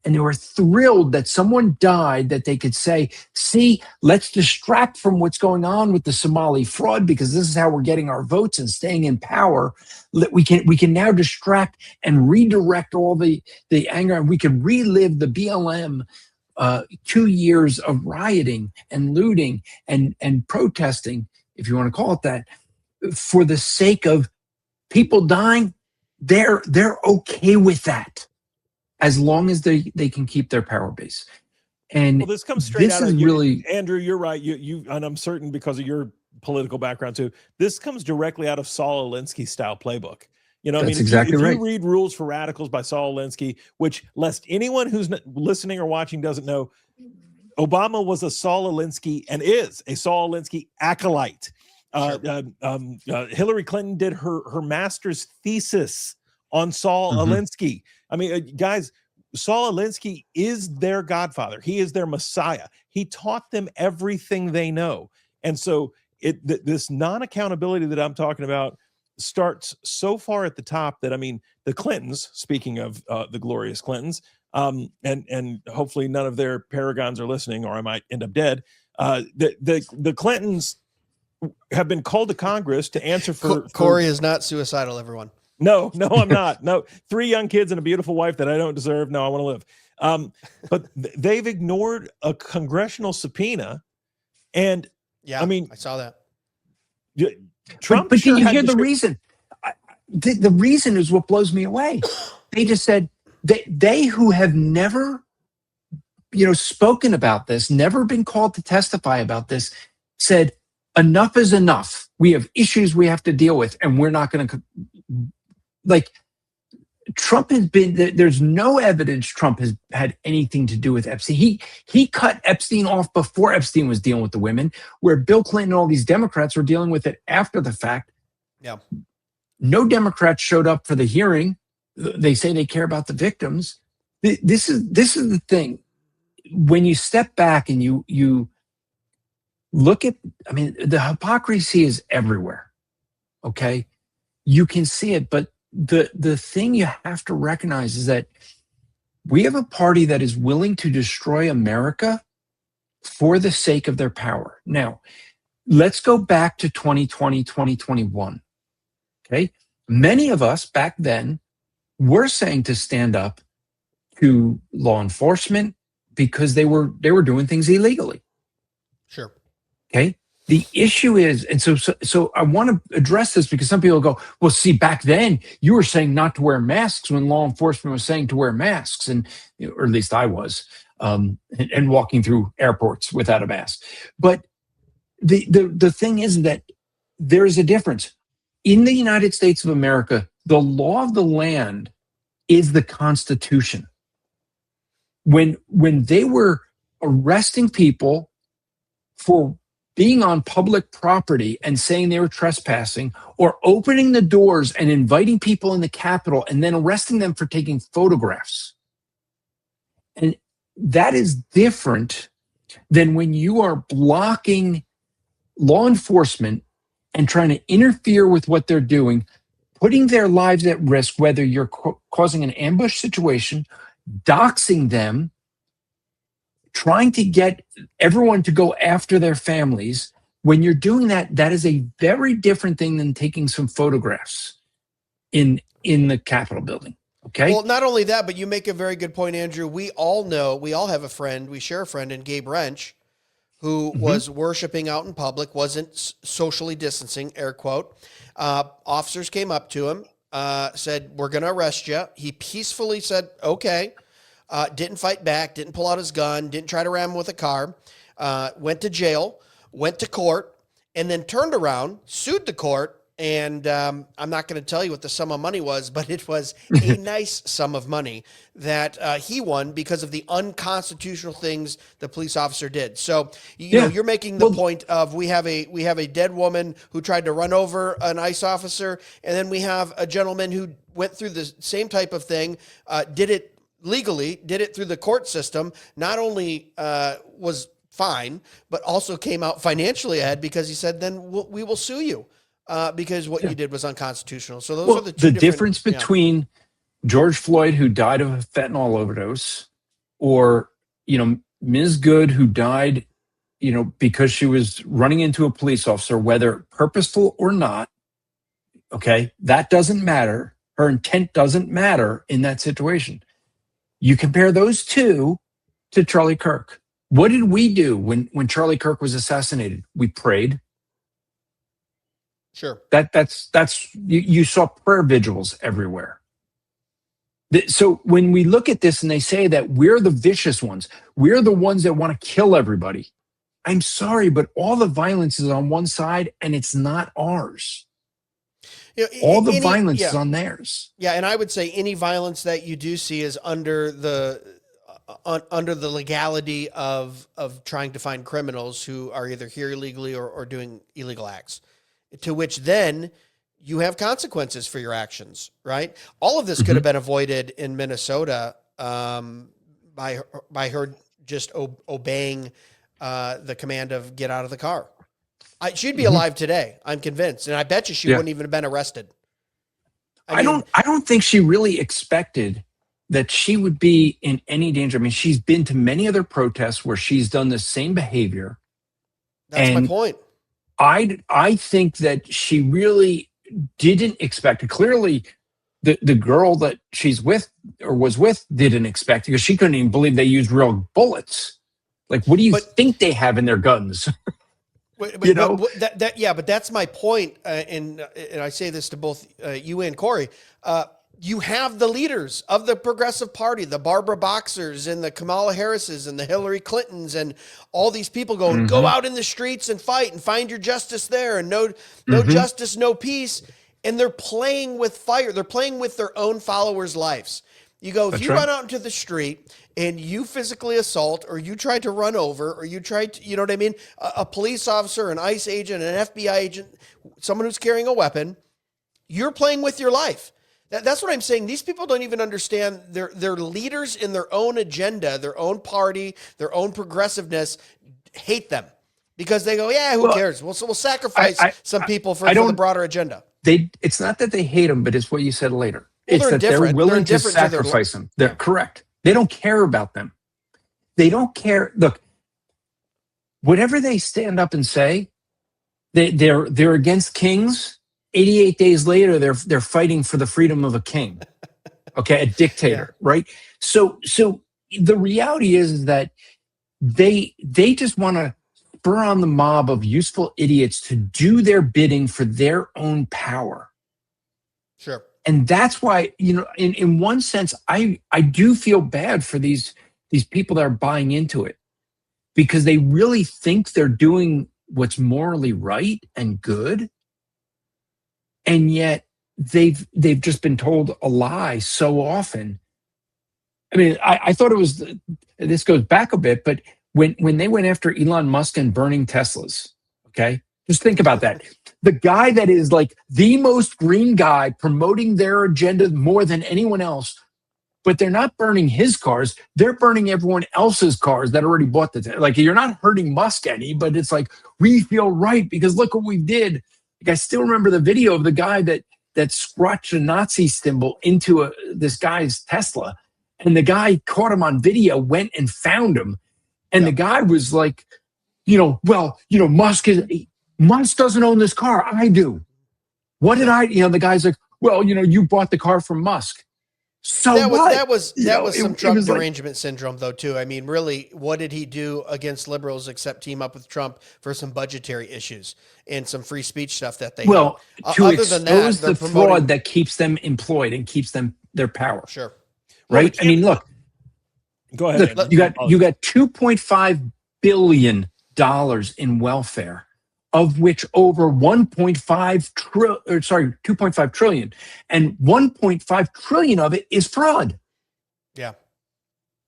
And they were thrilled that someone died that they could say, see, let's distract from what's going on with the Somali fraud because this is how we're getting our votes and staying in power. We can now distract and redirect all the anger, and we can relive the BLM 2 years of rioting and looting and protesting, if you want to call it that, for the sake of people dying. They're okay with that as long as they can keep their power base. And this comes straight out of you, Andrew. You're right. You and I'm certain because of your political background too. This comes directly out of Saul Alinsky style playbook. You know, that's exactly right. If you read Rules for Radicals by Saul Alinsky, which lest anyone who's listening or watching doesn't know, Obama was a Saul Alinsky and is a Saul Alinsky acolyte. Hillary Clinton did her master's thesis on Saul Alinsky. I mean, guys, Saul Alinsky is their godfather. He is their messiah. He taught them everything they know. And so this non-accountability that I'm talking about starts so far at the top that, I mean, the Clintons, speaking of the glorious Clintons, and hopefully none of their paragons are listening or I might end up dead. The Clintons have been called to Congress to answer for Cory is not suicidal, everyone. No, I'm not. No, 3 young kids and a beautiful wife that I don't deserve. No, I want to live. But they've ignored a congressional subpoena. And yeah, I mean, I saw that. Trump, but did you hear the reason? The reason is what blows me away. They just said they who have never, spoken about this, never been called to testify about this, said enough is enough. We have issues we have to deal with, and we're not going to. Like, Trump has been, there's no evidence Trump has had anything to do with Epstein. He cut Epstein off before Epstein was dealing with the women, where Bill Clinton and all these Democrats were dealing with it after the fact. Yeah. No Democrats showed up for the hearing. They say they care about the victims. This is the thing. When you step back and you look at, I mean, the hypocrisy is everywhere. Okay. You can see it, but the thing you have to recognize is that we have a party that is willing to destroy America for the sake of their power. Now, let's go back to 2020, 2021. Okay. Many of us back then were saying to stand up to law enforcement because they were doing things illegally. Sure. Okay. The issue is, and so I want to address this because some people go, well, see, back then you were saying not to wear masks when law enforcement was saying to wear masks, and or at least I was, and walking through airports without a mask. But the thing is that there is a difference. In the United States of America, the law of the land is the Constitution. When they were arresting people for being on public property and saying they were trespassing, or opening the doors and inviting people in the Capitol and then arresting them for taking photographs. And that is different than when you are blocking law enforcement and trying to interfere with what they're doing, putting their lives at risk, whether you're causing an ambush situation, doxing them, trying to get everyone to go after their families. When you're doing that, that is a very different thing than taking some photographs in the Capitol building. Okay. Well, not only that, but you make a very good point, Andrew. We all have a friend, we share a friend in Gabe Wrench, who was worshiping out in public, wasn't socially distancing, air quote. Officers came up to him, said, "We're going to arrest you." He peacefully said, "Okay." Didn't fight back, didn't pull out his gun, didn't try to ram him with a car, went to jail, went to court, and then turned around, sued the court, and I'm not going to tell you what the sum of money was, but it was a nice sum of money that he won because of the unconstitutional things the police officer did. So you know, you're making the point of we have a dead woman who tried to run over an ICE officer, and then we have a gentleman who went through the same type of thing, did it legally, did it through the court system, not only was fine, but also came out financially ahead because he said, then we will sue you because what you did was unconstitutional. So those are the two difference between George Floyd, who died of a fentanyl overdose, or, Ms. Good, who died, because she was running into a police officer, whether purposeful or not. Okay. That doesn't matter. Her intent doesn't matter in that situation. You compare those two to Charlie Kirk. What did we do when Charlie Kirk was assassinated? We prayed. Sure. That's you saw prayer vigils everywhere. So when we look at this and they say that we're the vicious ones, we're the ones that want to kill everybody. I'm sorry, but all the violence is on one side and it's not ours. All the violence is on theirs. Yeah, and I would say any violence that you do see is under the legality of trying to find criminals who are either here illegally or doing illegal acts, to which then you have consequences for your actions, right? All of this could have been avoided in Minnesota by her just obeying the command of get out of the car. She'd be alive today, I'm convinced, and I bet you she wouldn't even have been arrested. I don't think she really expected that she would be in any danger. I mean, she's been to many other protests where she's done the same behavior. That's my point. I think that she really didn't expect it. Clearly, the girl that she's with or was with didn't expect it because she couldn't even believe they used real bullets. Like, what do you think they have in their guns? But that's my point, and I say this to both you and Cory. You have the leaders of the Progressive Party, the Barbara Boxers and the Kamala Harrises and the Hillary Clintons and all these people going, go out in the streets and fight and find your justice there, and no justice, no peace. And they're playing with fire. They're playing with their own followers' lives. You go, if you run out into the street and you physically assault, or you try to run over, or you try to, you know what I mean? A police officer, an ICE agent, an FBI agent, someone who's carrying a weapon, you're playing with your life. That's what I'm saying. These people don't even understand their leaders in their own agenda, their own party, their own progressiveness, hate them because they go, yeah, who cares? We'll sacrifice some people for the broader agenda. It's not that they hate them, but it's what you said later. It's that they're willing to sacrifice them. They're correct. They don't care about them. They don't care. Look, whatever they stand up and say, they're against kings. 88 days later, they're fighting for the freedom of a king. Okay, a dictator, right? So the reality is that they just want to spur on the mob of useful idiots to do their bidding for their own power. Sure. And that's why, in one sense, I do feel bad for these people that are buying into it, because they really think they're doing what's morally right and good. And yet they've just been told a lie so often. I mean, I thought it was, this goes back a bit, but when they went after Elon Musk and burning Teslas, okay, just think about that. The guy that is like the most green guy promoting their agenda more than anyone else, but they're not burning his cars. They're burning everyone else's cars that already bought the, like, you're not hurting Musk any, but it's like, we feel right because look what we did. Like, I still remember the video of the guy that scratched a Nazi symbol into this guy's Tesla. And the guy caught him on video, went and found him. And the guy was like, Musk doesn't own this car. I do. What did the guy's like, well, you bought the car from Musk. So that was some Trump derangement syndrome, though, too. I mean, really, what did he do against liberals except team up with Trump for some budgetary issues and some free speech stuff that they to other expose than that, the fraud that keeps them employed and keeps them their power. Sure. Right? I mean, look. Go ahead. Look, you got $2.5 billion in welfare, of which over 2.5 trillion, and 1.5 trillion of it is fraud. Yeah.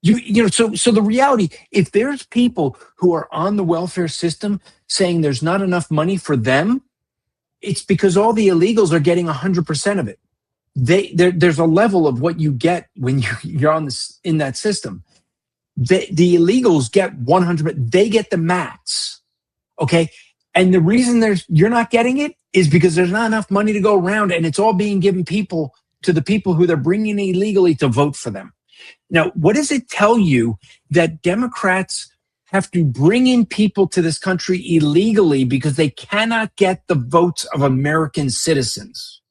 So the reality, if there's people who are on the welfare system saying there's not enough money for them, it's because all the illegals are getting 100% of it. There's a level of what you get when you're in that system. The illegals get 100%. They get the max. Okay. And the reason you're not getting it is because there's not enough money to go around, and it's all being given to the people who they're bringing illegally to vote for them. Now, what does it tell you that Democrats have to bring in people to this country illegally because they cannot get the votes of American citizens?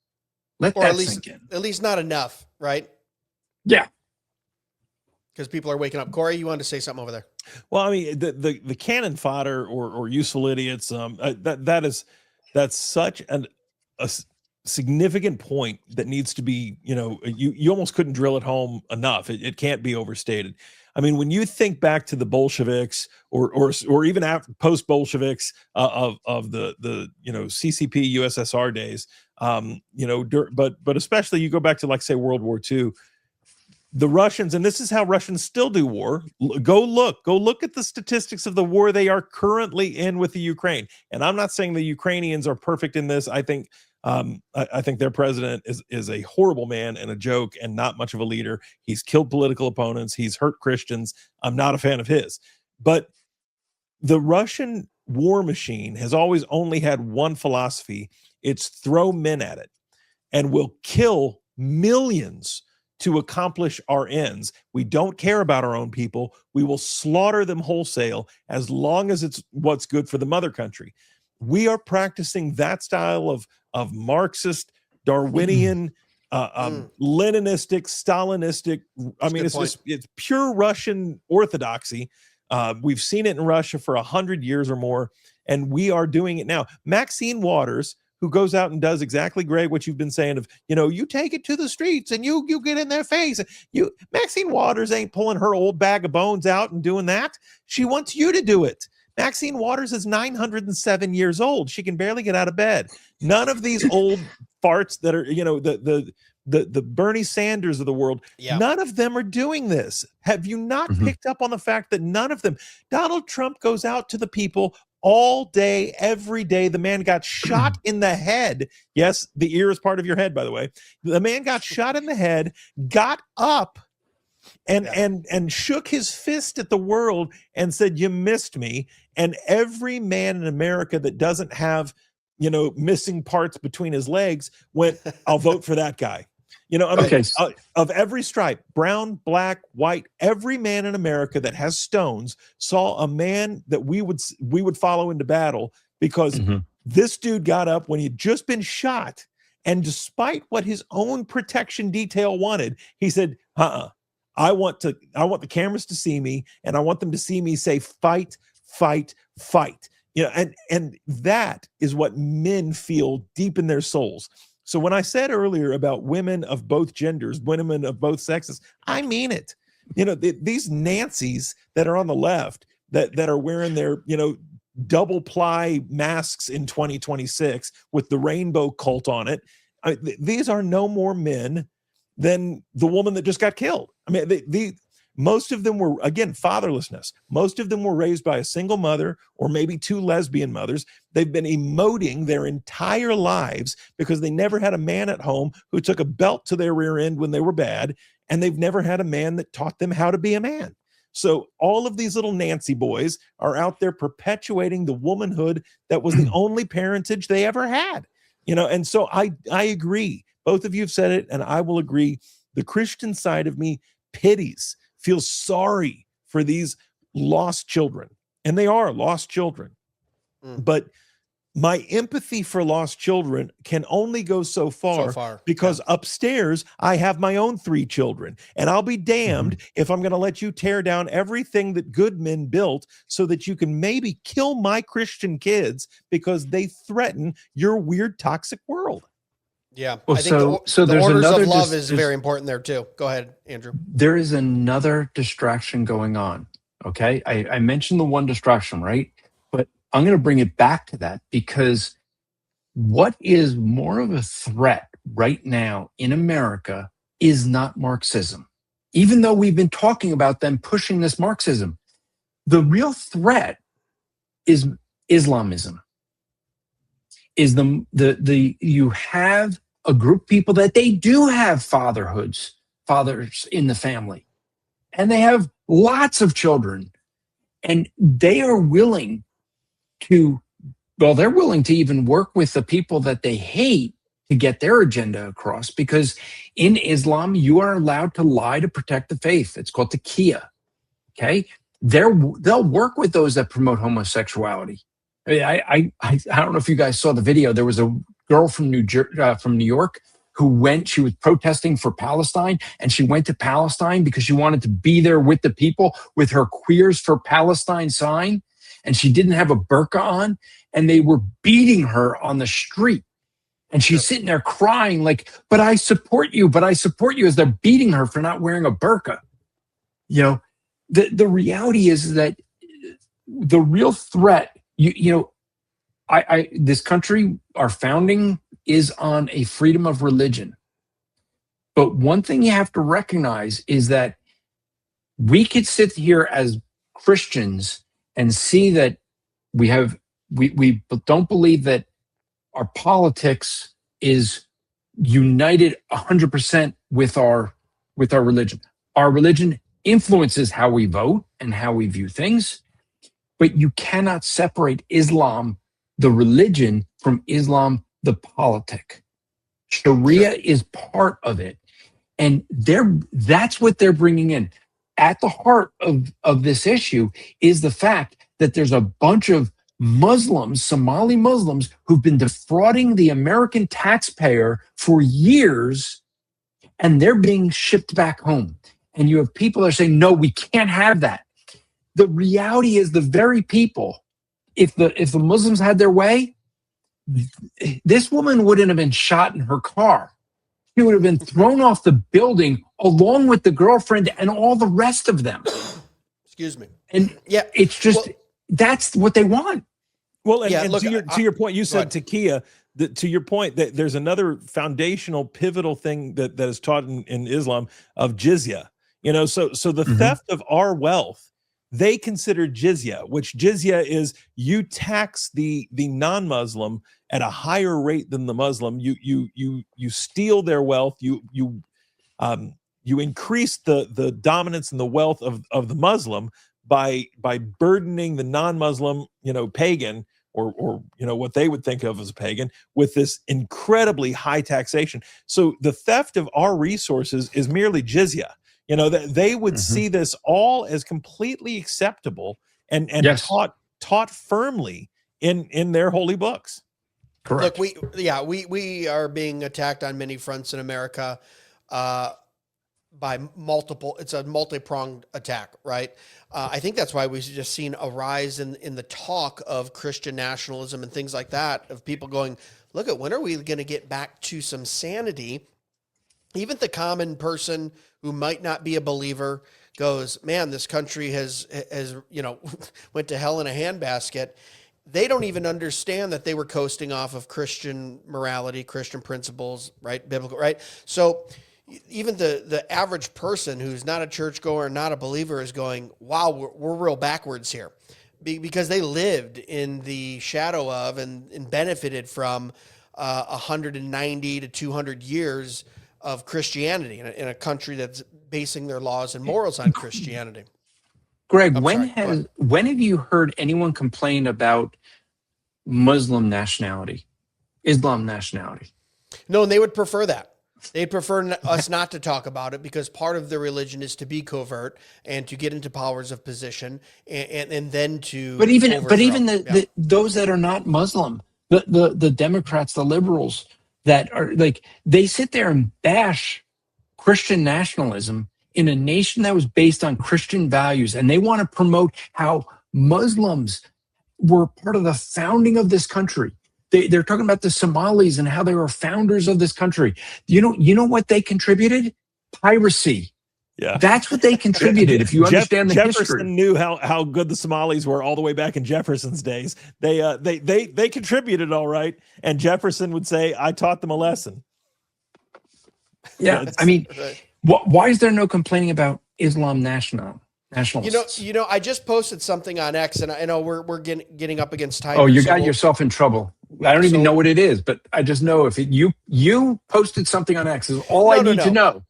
Let that sink in. At least not enough, right? Yeah. Because people are waking up. Cory, you wanted to say something over there. Well, I mean, the cannon fodder or useful idiots, that's such a significant point that needs to be, you almost couldn't drill it home enough. It can't be overstated. I mean, when you think back to the Bolsheviks or even after post Bolsheviks of the CCP USSR days, but especially you go back to, like, say, World War II. The Russians, and this is how Russians still do war. Go look at the statistics of the war they are currently in with the Ukraine. And I'm not saying the Ukrainians are perfect in this. I think their president is a horrible man and a joke and not much of a leader. He's killed political opponents. He's hurt Christians. I'm not a fan of his. But the Russian war machine has always only had one philosophy. It's throw men at it, and will kill millions to accomplish our ends. We don't care about our own people. We will slaughter them wholesale as long as it's what's good for the mother country. We are practicing that style of Marxist, Darwinian, Leninistic, Stalinistic. I mean, it's pure Russian orthodoxy. We've seen it in Russia for 100 years or more, and we are doing it now. Maxine Waters, who goes out and does exactly, Greg, what you've been saying of, you take it to the streets and you get in their face. Maxine Waters ain't pulling her old bag of bones out and doing that. She wants you to do it. Maxine Waters is 907 years old. She can barely get out of bed. None of these old farts that are, the Bernie Sanders of the world, none of them are doing this. Have you not picked up on the fact that none of them? Donald Trump goes out to the people all day, every day. The man got shot in the head. Yes, the ear is part of your head, by the way. The man got shot in the head, got up and shook his fist at the world and said, "You missed me." And every man in America that doesn't have, missing parts between his legs went, "I'll vote for that guy." You know, I mean, of every stripe, brown, black, white, every man in America that has stones saw a man that we would follow into battle because this dude got up when he'd just been shot. And despite what his own protection detail wanted, he said, I want the cameras to see me, and I want them to see me say, fight, fight, fight. You know, and that is what men feel deep in their souls. So when I said earlier about women of both genders, women of both sexes, I mean it. You know, these Nancys that are on the left that are wearing their, you know, double ply masks in 2026 with the rainbow cult on it. These are no more men than the woman that just got killed. I mean, most of them were, again, fatherlessness. Most of them were raised by a single mother or maybe two lesbian mothers. They've been emoting their entire lives because they never had a man at home who took a belt to their rear end when they were bad, and they've never had a man that taught them how to be a man. So all of these little Nancy boys are out there perpetuating the womanhood that was the only parentage they ever had. You know, and so I agree. Both of you have said it, and I will agree. The Christian side of me feels sorry for these lost children, and they are lost children. But my empathy for lost children can only go so far because upstairs I have my own 3 children, and I'll be damned if I'm going to let you tear down everything that good men built so that you can maybe kill my Christian kids because they threaten your weird toxic world. Yeah. Well, I think the orders of love is very important there too. Go ahead, Andrew. There is another distraction going on. Okay. I mentioned the one distraction, right? But I'm going to bring it back to that because what is more of a threat right now in America is not Marxism. Even though we've been talking about them pushing this Marxism, the real threat is Islamism. Is you have a group of people that they do have fathers in the family, and they have lots of children, and they are willing to, they're willing to even work with the people that they hate to get their agenda across, because in Islam, you are allowed to lie to protect the faith. It's called taqiyya. Okay. They'll work with those that promote homosexuality. I don't know if you guys saw the video. There was a girl from New York who she was protesting for Palestine, and she went to Palestine because she wanted to be there with the people with her Queers for Palestine sign, and she didn't have a burqa on, and they were beating her on the street. And she's sitting there crying like, but I support you, as they're beating her for not wearing a burqa. You know, the reality is that the real threat, this country, our founding is on a freedom of religion. But one thing you have to recognize is that we could sit here as Christians and see that we don't believe that our politics is united 100% with our religion. Our religion influences how we vote and how we view things, but you cannot separate Islam, the religion, from Islam, the politic. Sharia is part of it. And that's what they're bringing in. At the heart of this issue is the fact that there's a bunch of Muslims, Somali Muslims, who've been defrauding the American taxpayer for years, and they're being shipped back home. And you have people that are saying, no, we can't have that. The reality is the very people, if the Muslims had their way, this woman wouldn't have been shot in her car. She would have been thrown off the building along with the girlfriend and all the rest of them. Excuse me. And it's just, that's what they want. Well, to your point, you said taqiyya. To your point, that there's another foundational, pivotal thing that is taught in Islam of jizya. You know, so the theft of our wealth, they consider jizya, which jizya is you tax the non-Muslim at a higher rate than the Muslim. You steal their wealth. You increase the dominance and the wealth of the Muslim by burdening the non-Muslim, pagan, or what they would think of as a pagan, with this incredibly high taxation. So the theft of our resources is merely jizya. That they would see this all as completely acceptable and yes. taught firmly in their holy books. Correct. Look, we are being attacked on many fronts in America by multiple. It's a multi-pronged attack, right? I think that's why we've just seen a rise in the talk of Christian nationalism and things like that, of people going, look, when are we going to get back to some sanity? Even the common person who might not be a believer goes, man, this country has went to hell in a handbasket. They don't even understand that they were coasting off of Christian morality, Christian principles, right? Biblical, right? So even the average person who's not a churchgoer, not a believer, is going, wow, we're real backwards here, because they lived in the shadow of and benefited from 190 to 200 years of Christianity in a country that's basing their laws and morals on Christianity. Greg, when have you heard anyone complain about Muslim nationality, Islam nationality? No, and they would prefer that. They'd prefer us not to talk about it, because part of their religion is to be covert and to get into powers of position and then to. But even those that are not Muslim, the Democrats, the liberals that are like, they sit there and bash Christian nationalism in a nation that was based on Christian values, and they want to promote how Muslims were part of the founding of this country. They're talking about the Somalis and how they were founders of this country. You know what they contributed? Piracy. Yeah, that's what they contributed. If you understand the Jefferson history, knew how good the Somalis were all the way back in Jefferson's days. They contributed all right, and Jefferson would say, "I taught them a lesson." Yeah, I mean, why is there no complaining about Islam nationalists? I just posted something on X, and I know we're getting up against time. Oh, you got yourself in trouble. I don't even know what it is, but I just know if you posted something on X is all I need to know.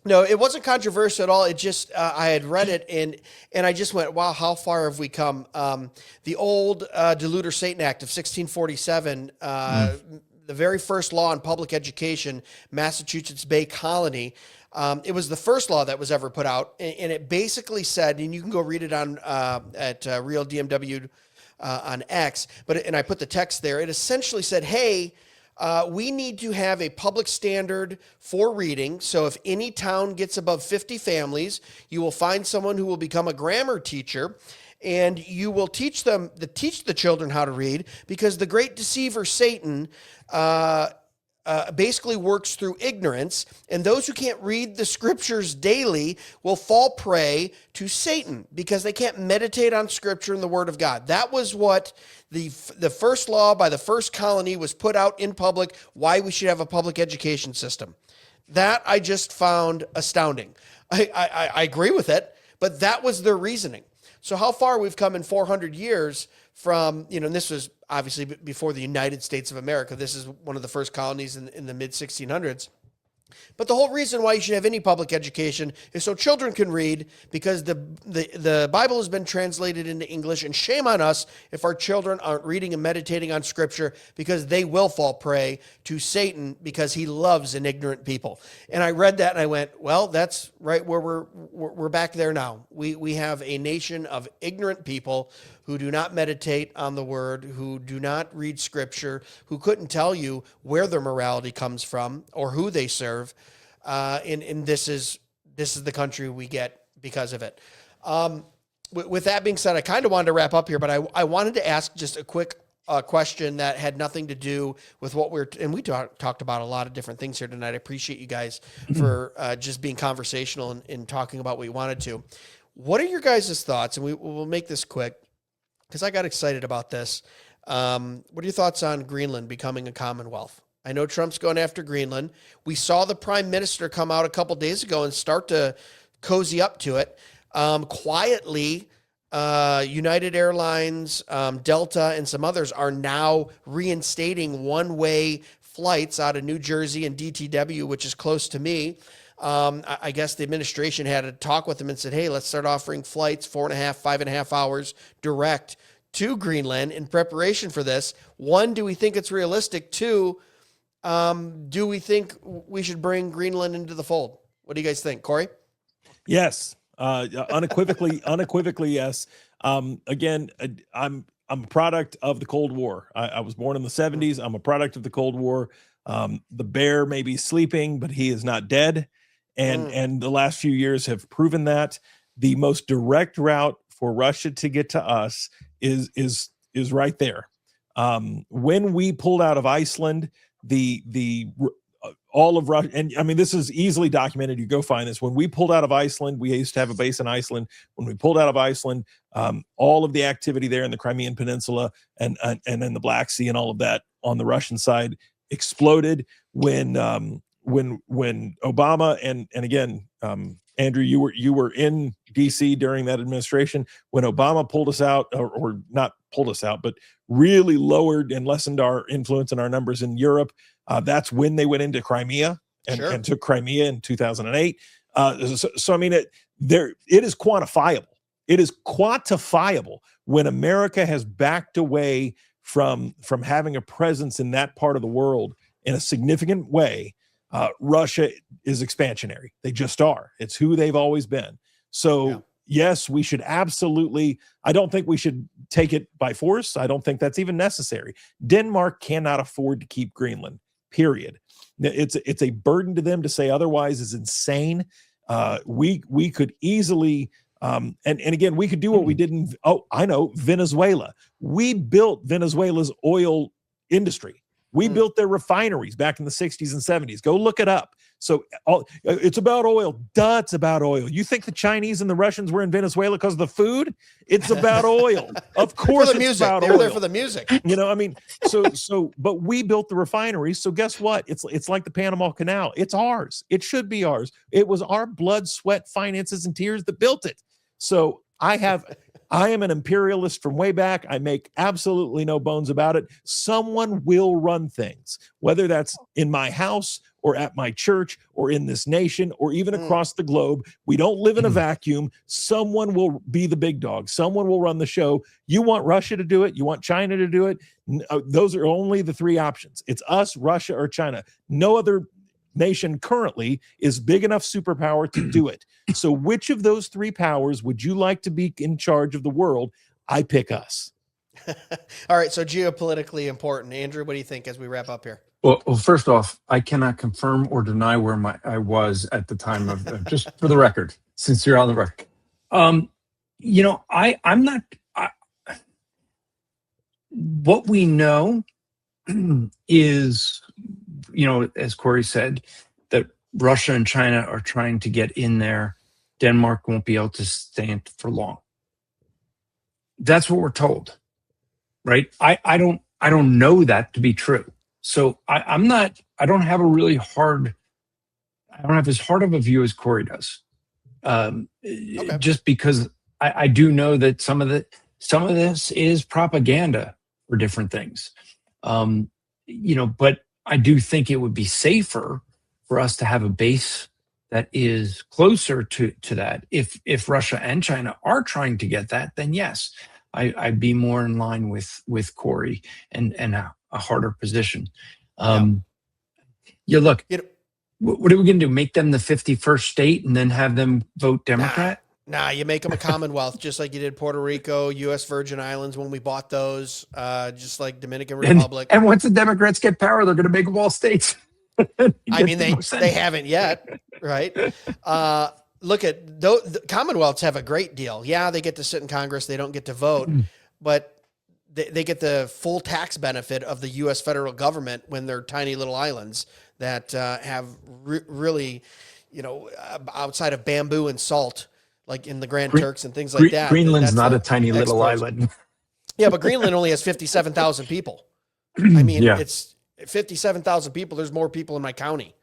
No, it wasn't controversial at all. It just I had read it and I just went, wow, how far have we come? The old Deluder Satan Act of 1647, the very first law on public education, Massachusetts Bay Colony. It was the first law that was ever put out, and it basically said, and you can go read it on at Real DMW on X, and I put the text there. It essentially said, hey, we need to have a public standard for reading. So if any town gets above 50 families, you will find someone who will become a grammar teacher, and you will teach the children how to read, because the great deceiver Satan basically works through ignorance, and those who can't read the scriptures daily will fall prey to Satan because they can't meditate on scripture and the word of God. That was what the first law by the first colony was put out in public, why we should have a public education system. That I just found astounding. I agree with it, but that was their reasoning. So how far we've come in 400 years from, and this was obviously before the United States of America. This is one of the first colonies in the mid 1600s. But the whole reason why you should have any public education is so children can read, because the Bible has been translated into English, and shame on us if our children aren't reading and meditating on Scripture, because they will fall prey to Satan, because he loves an ignorant people. And I read that and I went, well, that's right where we're back there now. We have a nation of ignorant people who do not meditate on the word, who do not read Scripture, who couldn't tell you where their morality comes from or who they serve. And this is the country we get because of it. With that being said, I kind of wanted to wrap up here, but I wanted to ask just a quick question that had nothing to do with what and we talked about a lot of different things here tonight. I appreciate you guys for just being conversational and talking about what you wanted to. What are your guys' thoughts? And we'll make this quick, because I got excited about this. What are your thoughts on Greenland becoming a Commonwealth? I know Trump's going after Greenland. We saw the Prime Minister come out a couple days ago and start to cozy up to it. Quietly, United Airlines, Delta, and some others are now reinstating one-way flights out of New Jersey and DTW, which is close to me. I guess the administration had a talk with them and said, hey, let's start offering flights 4.5, 5.5 hours direct to Greenland in preparation for this. One, do we think it's realistic? Two, do we think we should bring Greenland into the fold? What do you guys think, Cory? Yes, unequivocally, yes. Again, I'm a product of the Cold War. I was born in the 70s. I'm a product of the Cold War. The bear may be sleeping, but he is not dead. And the last few years have proven that. The most direct route for Russia to get to us is right there. When we pulled out of Iceland, all of Russia, and I mean, this is easily documented. You go find this. When we pulled out of Iceland, we used to have a base in Iceland. When we pulled out of Iceland, all of the activity there in the Crimean Peninsula and in the Black Sea and all of that on the Russian side exploded when Obama and again, Andrew, you were in DC during that administration when Obama pulled us out, or not pulled us out, but really lowered and lessened our influence and our numbers in Europe. That's when they went into Crimea and took Crimea in 2008. So I mean, it is quantifiable. It is quantifiable when America has backed away from having a presence in that part of the world in a significant way. Russia is expansionary. They just are. It's who they've always been. So yes, we should absolutely, I don't think we should take it by force. I don't think that's even necessary. Denmark cannot afford to keep Greenland, period. It's a burden to them. To say otherwise is insane. We could easily, and again, we could do what we did in, Venezuela. We built Venezuela's oil industry. We built their refineries back in the 60s and 70s. Go look it up. So it's about oil. Duh, it's about oil. You think the Chinese and the Russians were in Venezuela because of the food? It's about oil. Of course, it's about oil. They were there for the music. You know, I mean, but we built the refineries. So guess what? It's like the Panama Canal. It's ours. It should be ours. It was our blood, sweat, finances, and tears that built it. So I am an imperialist from way back. I make absolutely no bones about it. Someone will run things, whether that's in my house or at my church or in this nation or even across the globe. We don't live in a vacuum. Someone will be the big dog. Someone will run the show. You want Russia to do it? You want China to do it? Those are only the three options. It's us, Russia, or China. No other nation currently is big enough superpower to do it. So which of those three powers would you like to be in charge of the world? I pick us. All right. So geopolitically important. Andrew, what do you think as we wrap up here? Well, first off, I cannot confirm or deny where I was at the time of, just for the record, since you're on the record. You know, I'm not, what we know is, you know, as Cory said, that Russia and China are trying to get in there. Denmark won't be able to stand for long. That's what we're told, right? I don't know that to be true. So I don't have as hard of a view as Cory does. Okay. Just because I do know that some of this is propaganda for different things. You know, but I do think it would be safer for us to have a base that is closer to that. If Russia and China are trying to get that, then yes, I'd be more in line with Cory and a harder position. Look, what are we going to do? Make them the 51st state and then have them vote Democrat? Nah, you make them a Commonwealth, just like you did Puerto Rico, U.S. Virgin Islands when we bought those, just like Dominican Republic. And once the Democrats get power, they're going to make them all states. I mean, they haven't yet, right? Look at the Commonwealths have a great deal. Yeah, they get to sit in Congress. They don't get to vote, but they get the full tax benefit of the U.S. federal government when they're tiny little islands that have really, you know, outside of bamboo and salt, like in the Grand Turks and things like that. Greenland's not a tiny little island. Yeah, but Greenland only has 57,000 people. I mean, it's 57,000 people. There's more people in my county.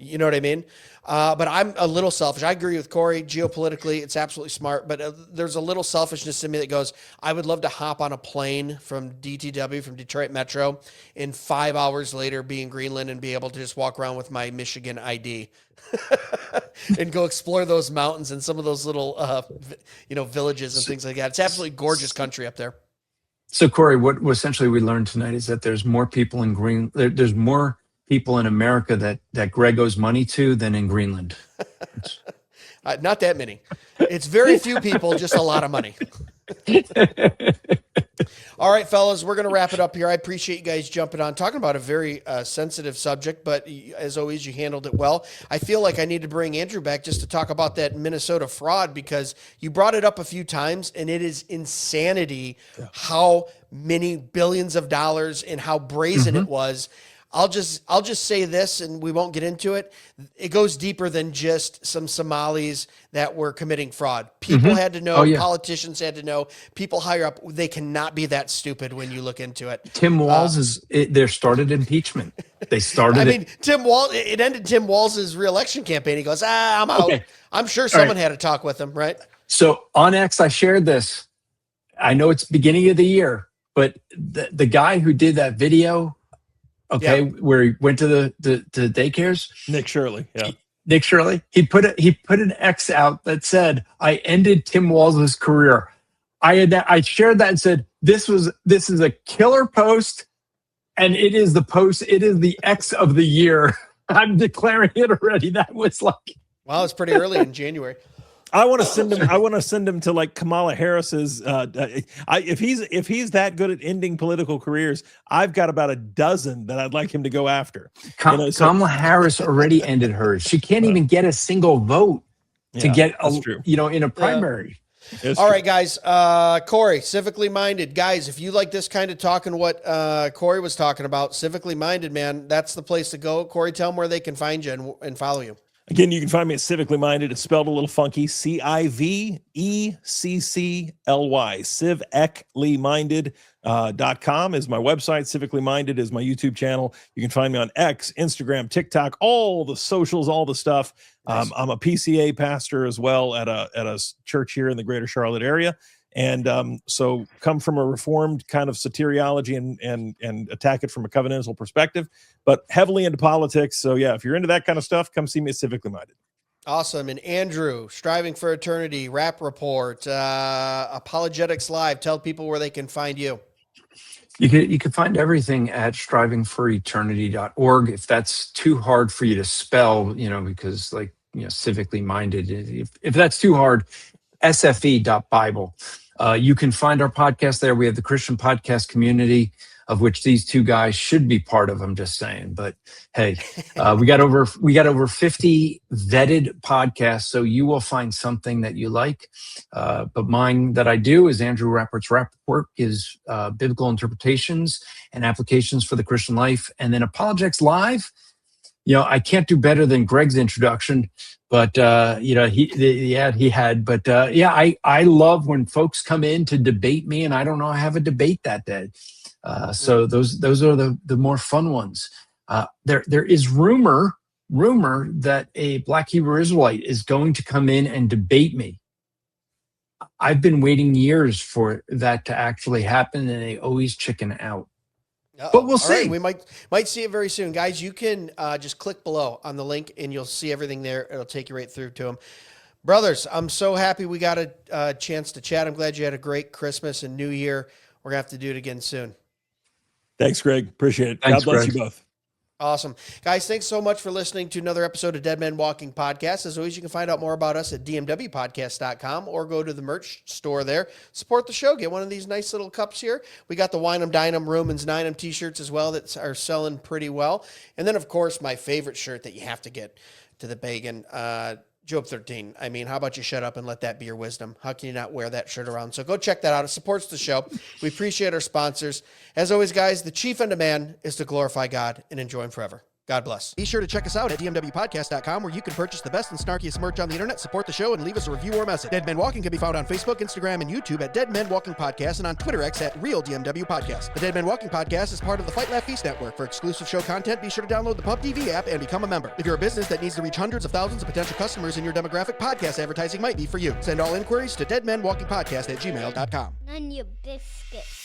You know what I mean? But I'm a little selfish. I agree with Cory. Geopolitically, it's absolutely smart. But there's a little selfishness in me that goes, I would love to hop on a plane from DTW, from Detroit Metro, and 5 hours later be in Greenland and be able to just walk around with my Michigan ID and go explore those mountains and some of those little, villages and things like that. It's absolutely gorgeous country up there. So, Cory, what essentially we learned tonight is that there's more people in there's more people in America that Greg owes money to than in Greenland. Not that many. It's very few people, just a lot of money. All right, fellas, we're going to wrap it up here. I appreciate you guys jumping on, talking about a very sensitive subject, but as always, you handled it well. I feel like I need to bring Andrew back just to talk about that Minnesota fraud, because you brought it up a few times, and it is insanity how many billions of dollars and how brazen it was. I'll just say this, and we won't get into it. It goes deeper than just some Somalis that were committing fraud. People had to know. Politicians had to know. People higher up, they cannot be that stupid when you look into it. Tim Walz there started impeachment. They started. I mean, Tim Walz. It ended Tim Walz's re-election campaign. He goes, I'm out. Okay. I'm sure someone had a talk with him, right? So on X, I shared this. I know it's beginning of the year, but the guy who did that video. Where he went to the daycares. Nick Shirley, Nick Shirley. He put an X out that said, "I ended Tim Walz's career." I shared that and said, "This is a killer post, and it is the post. It is the X of the year." I'm declaring it already. That was like, wow, it's pretty early in January. I want to send him to like Kamala Harris's. If he's that good at ending political careers, I've got about a dozen that I'd like him to go after. Kamala Harris already ended hers. She can't even get a single vote to get in a primary. All right, guys. Cory, civically minded guys. If you like this kind of talking, what Cory was talking about, civically minded, man, that's the place to go. Cory, tell them where they can find you and follow you. Again, you can find me at Civically Minded. It's spelled a little funky. CIVECCLY. CivicallyMinded.com is my website. Civically Minded is my YouTube channel. You can find me on X, Instagram, TikTok, all the socials, all the stuff. Nice. I'm a PCA pastor as well at a church here in the greater Charlotte area. And so come from a reformed kind of soteriology and attack it from a covenantal perspective, but heavily into politics. So yeah, if you're into that kind of stuff, come see me at Civically Minded. Awesome. And Andrew, Striving for Eternity, Rappaport, Apologetics Live, tell people where they can find you. You can find everything at strivingforeternity.org. If that's too hard for you to spell, because civically minded, if that's too hard, sfe.bible. You can find our podcast there. We have the Christian podcast community, of which these two guys should be part of. I'm just saying, but hey, we got over 50 vetted podcasts, so you will find something that you like. But mine that I do is Andrew Rappaport's Rappaport, is biblical interpretations and applications for the Christian life, and then Apologetics Live. I can't do better than Greg's introduction. But, he had. But, I love when folks come in to debate me, and I don't know, I have a debate that day. So those are the more fun ones. There is rumor that a Black Hebrew Israelite is going to come in and debate me. I've been waiting years for that to actually happen, and they always chicken out. But we'll see. Right, we might see it very soon. Guys, you can just click below on the link and you'll see everything there. It'll take you right through to them. Brothers, I'm so happy we got a chance to chat. I'm glad you had a great Christmas and New Year. We're going to have to do it again soon. Thanks, Greg. Appreciate it. God bless you both. Awesome. Guys, thanks so much for listening to another episode of Dead Men Walking Podcast. As always, you can find out more about us at DMWpodcast.com or go to the merch store there. Support the show. Get one of these nice little cups here. We got the Wine 'em, Dine 'em, Romans 9 'em t-shirts as well that are selling pretty well. And then, of course, my favorite shirt that you have to get to the Bagan, Job 13. I mean, how about you shut up and let that be your wisdom? How can you not wear that shirt around? So go check that out. It supports the show. We appreciate our sponsors. As always, guys, the chief end of man is to glorify God and enjoy him forever. God bless. Be sure to check us out at DMWpodcast.com, where you can purchase the best and snarkiest merch on the internet, support the show, and leave us a review or message. Dead Men Walking can be found on Facebook, Instagram, and YouTube at Dead Men Walking Podcast, and on Twitter X at Real DMW Podcast. The Dead Men Walking Podcast is part of the Fight Laugh Feast Network. For exclusive show content, be sure to download the PubTV app and become a member. If you're a business that needs to reach hundreds of thousands of potential customers in your demographic, podcast advertising might be for you. Send all inquiries to deadmenwalkingpodcast@gmail.com. None your biscuits.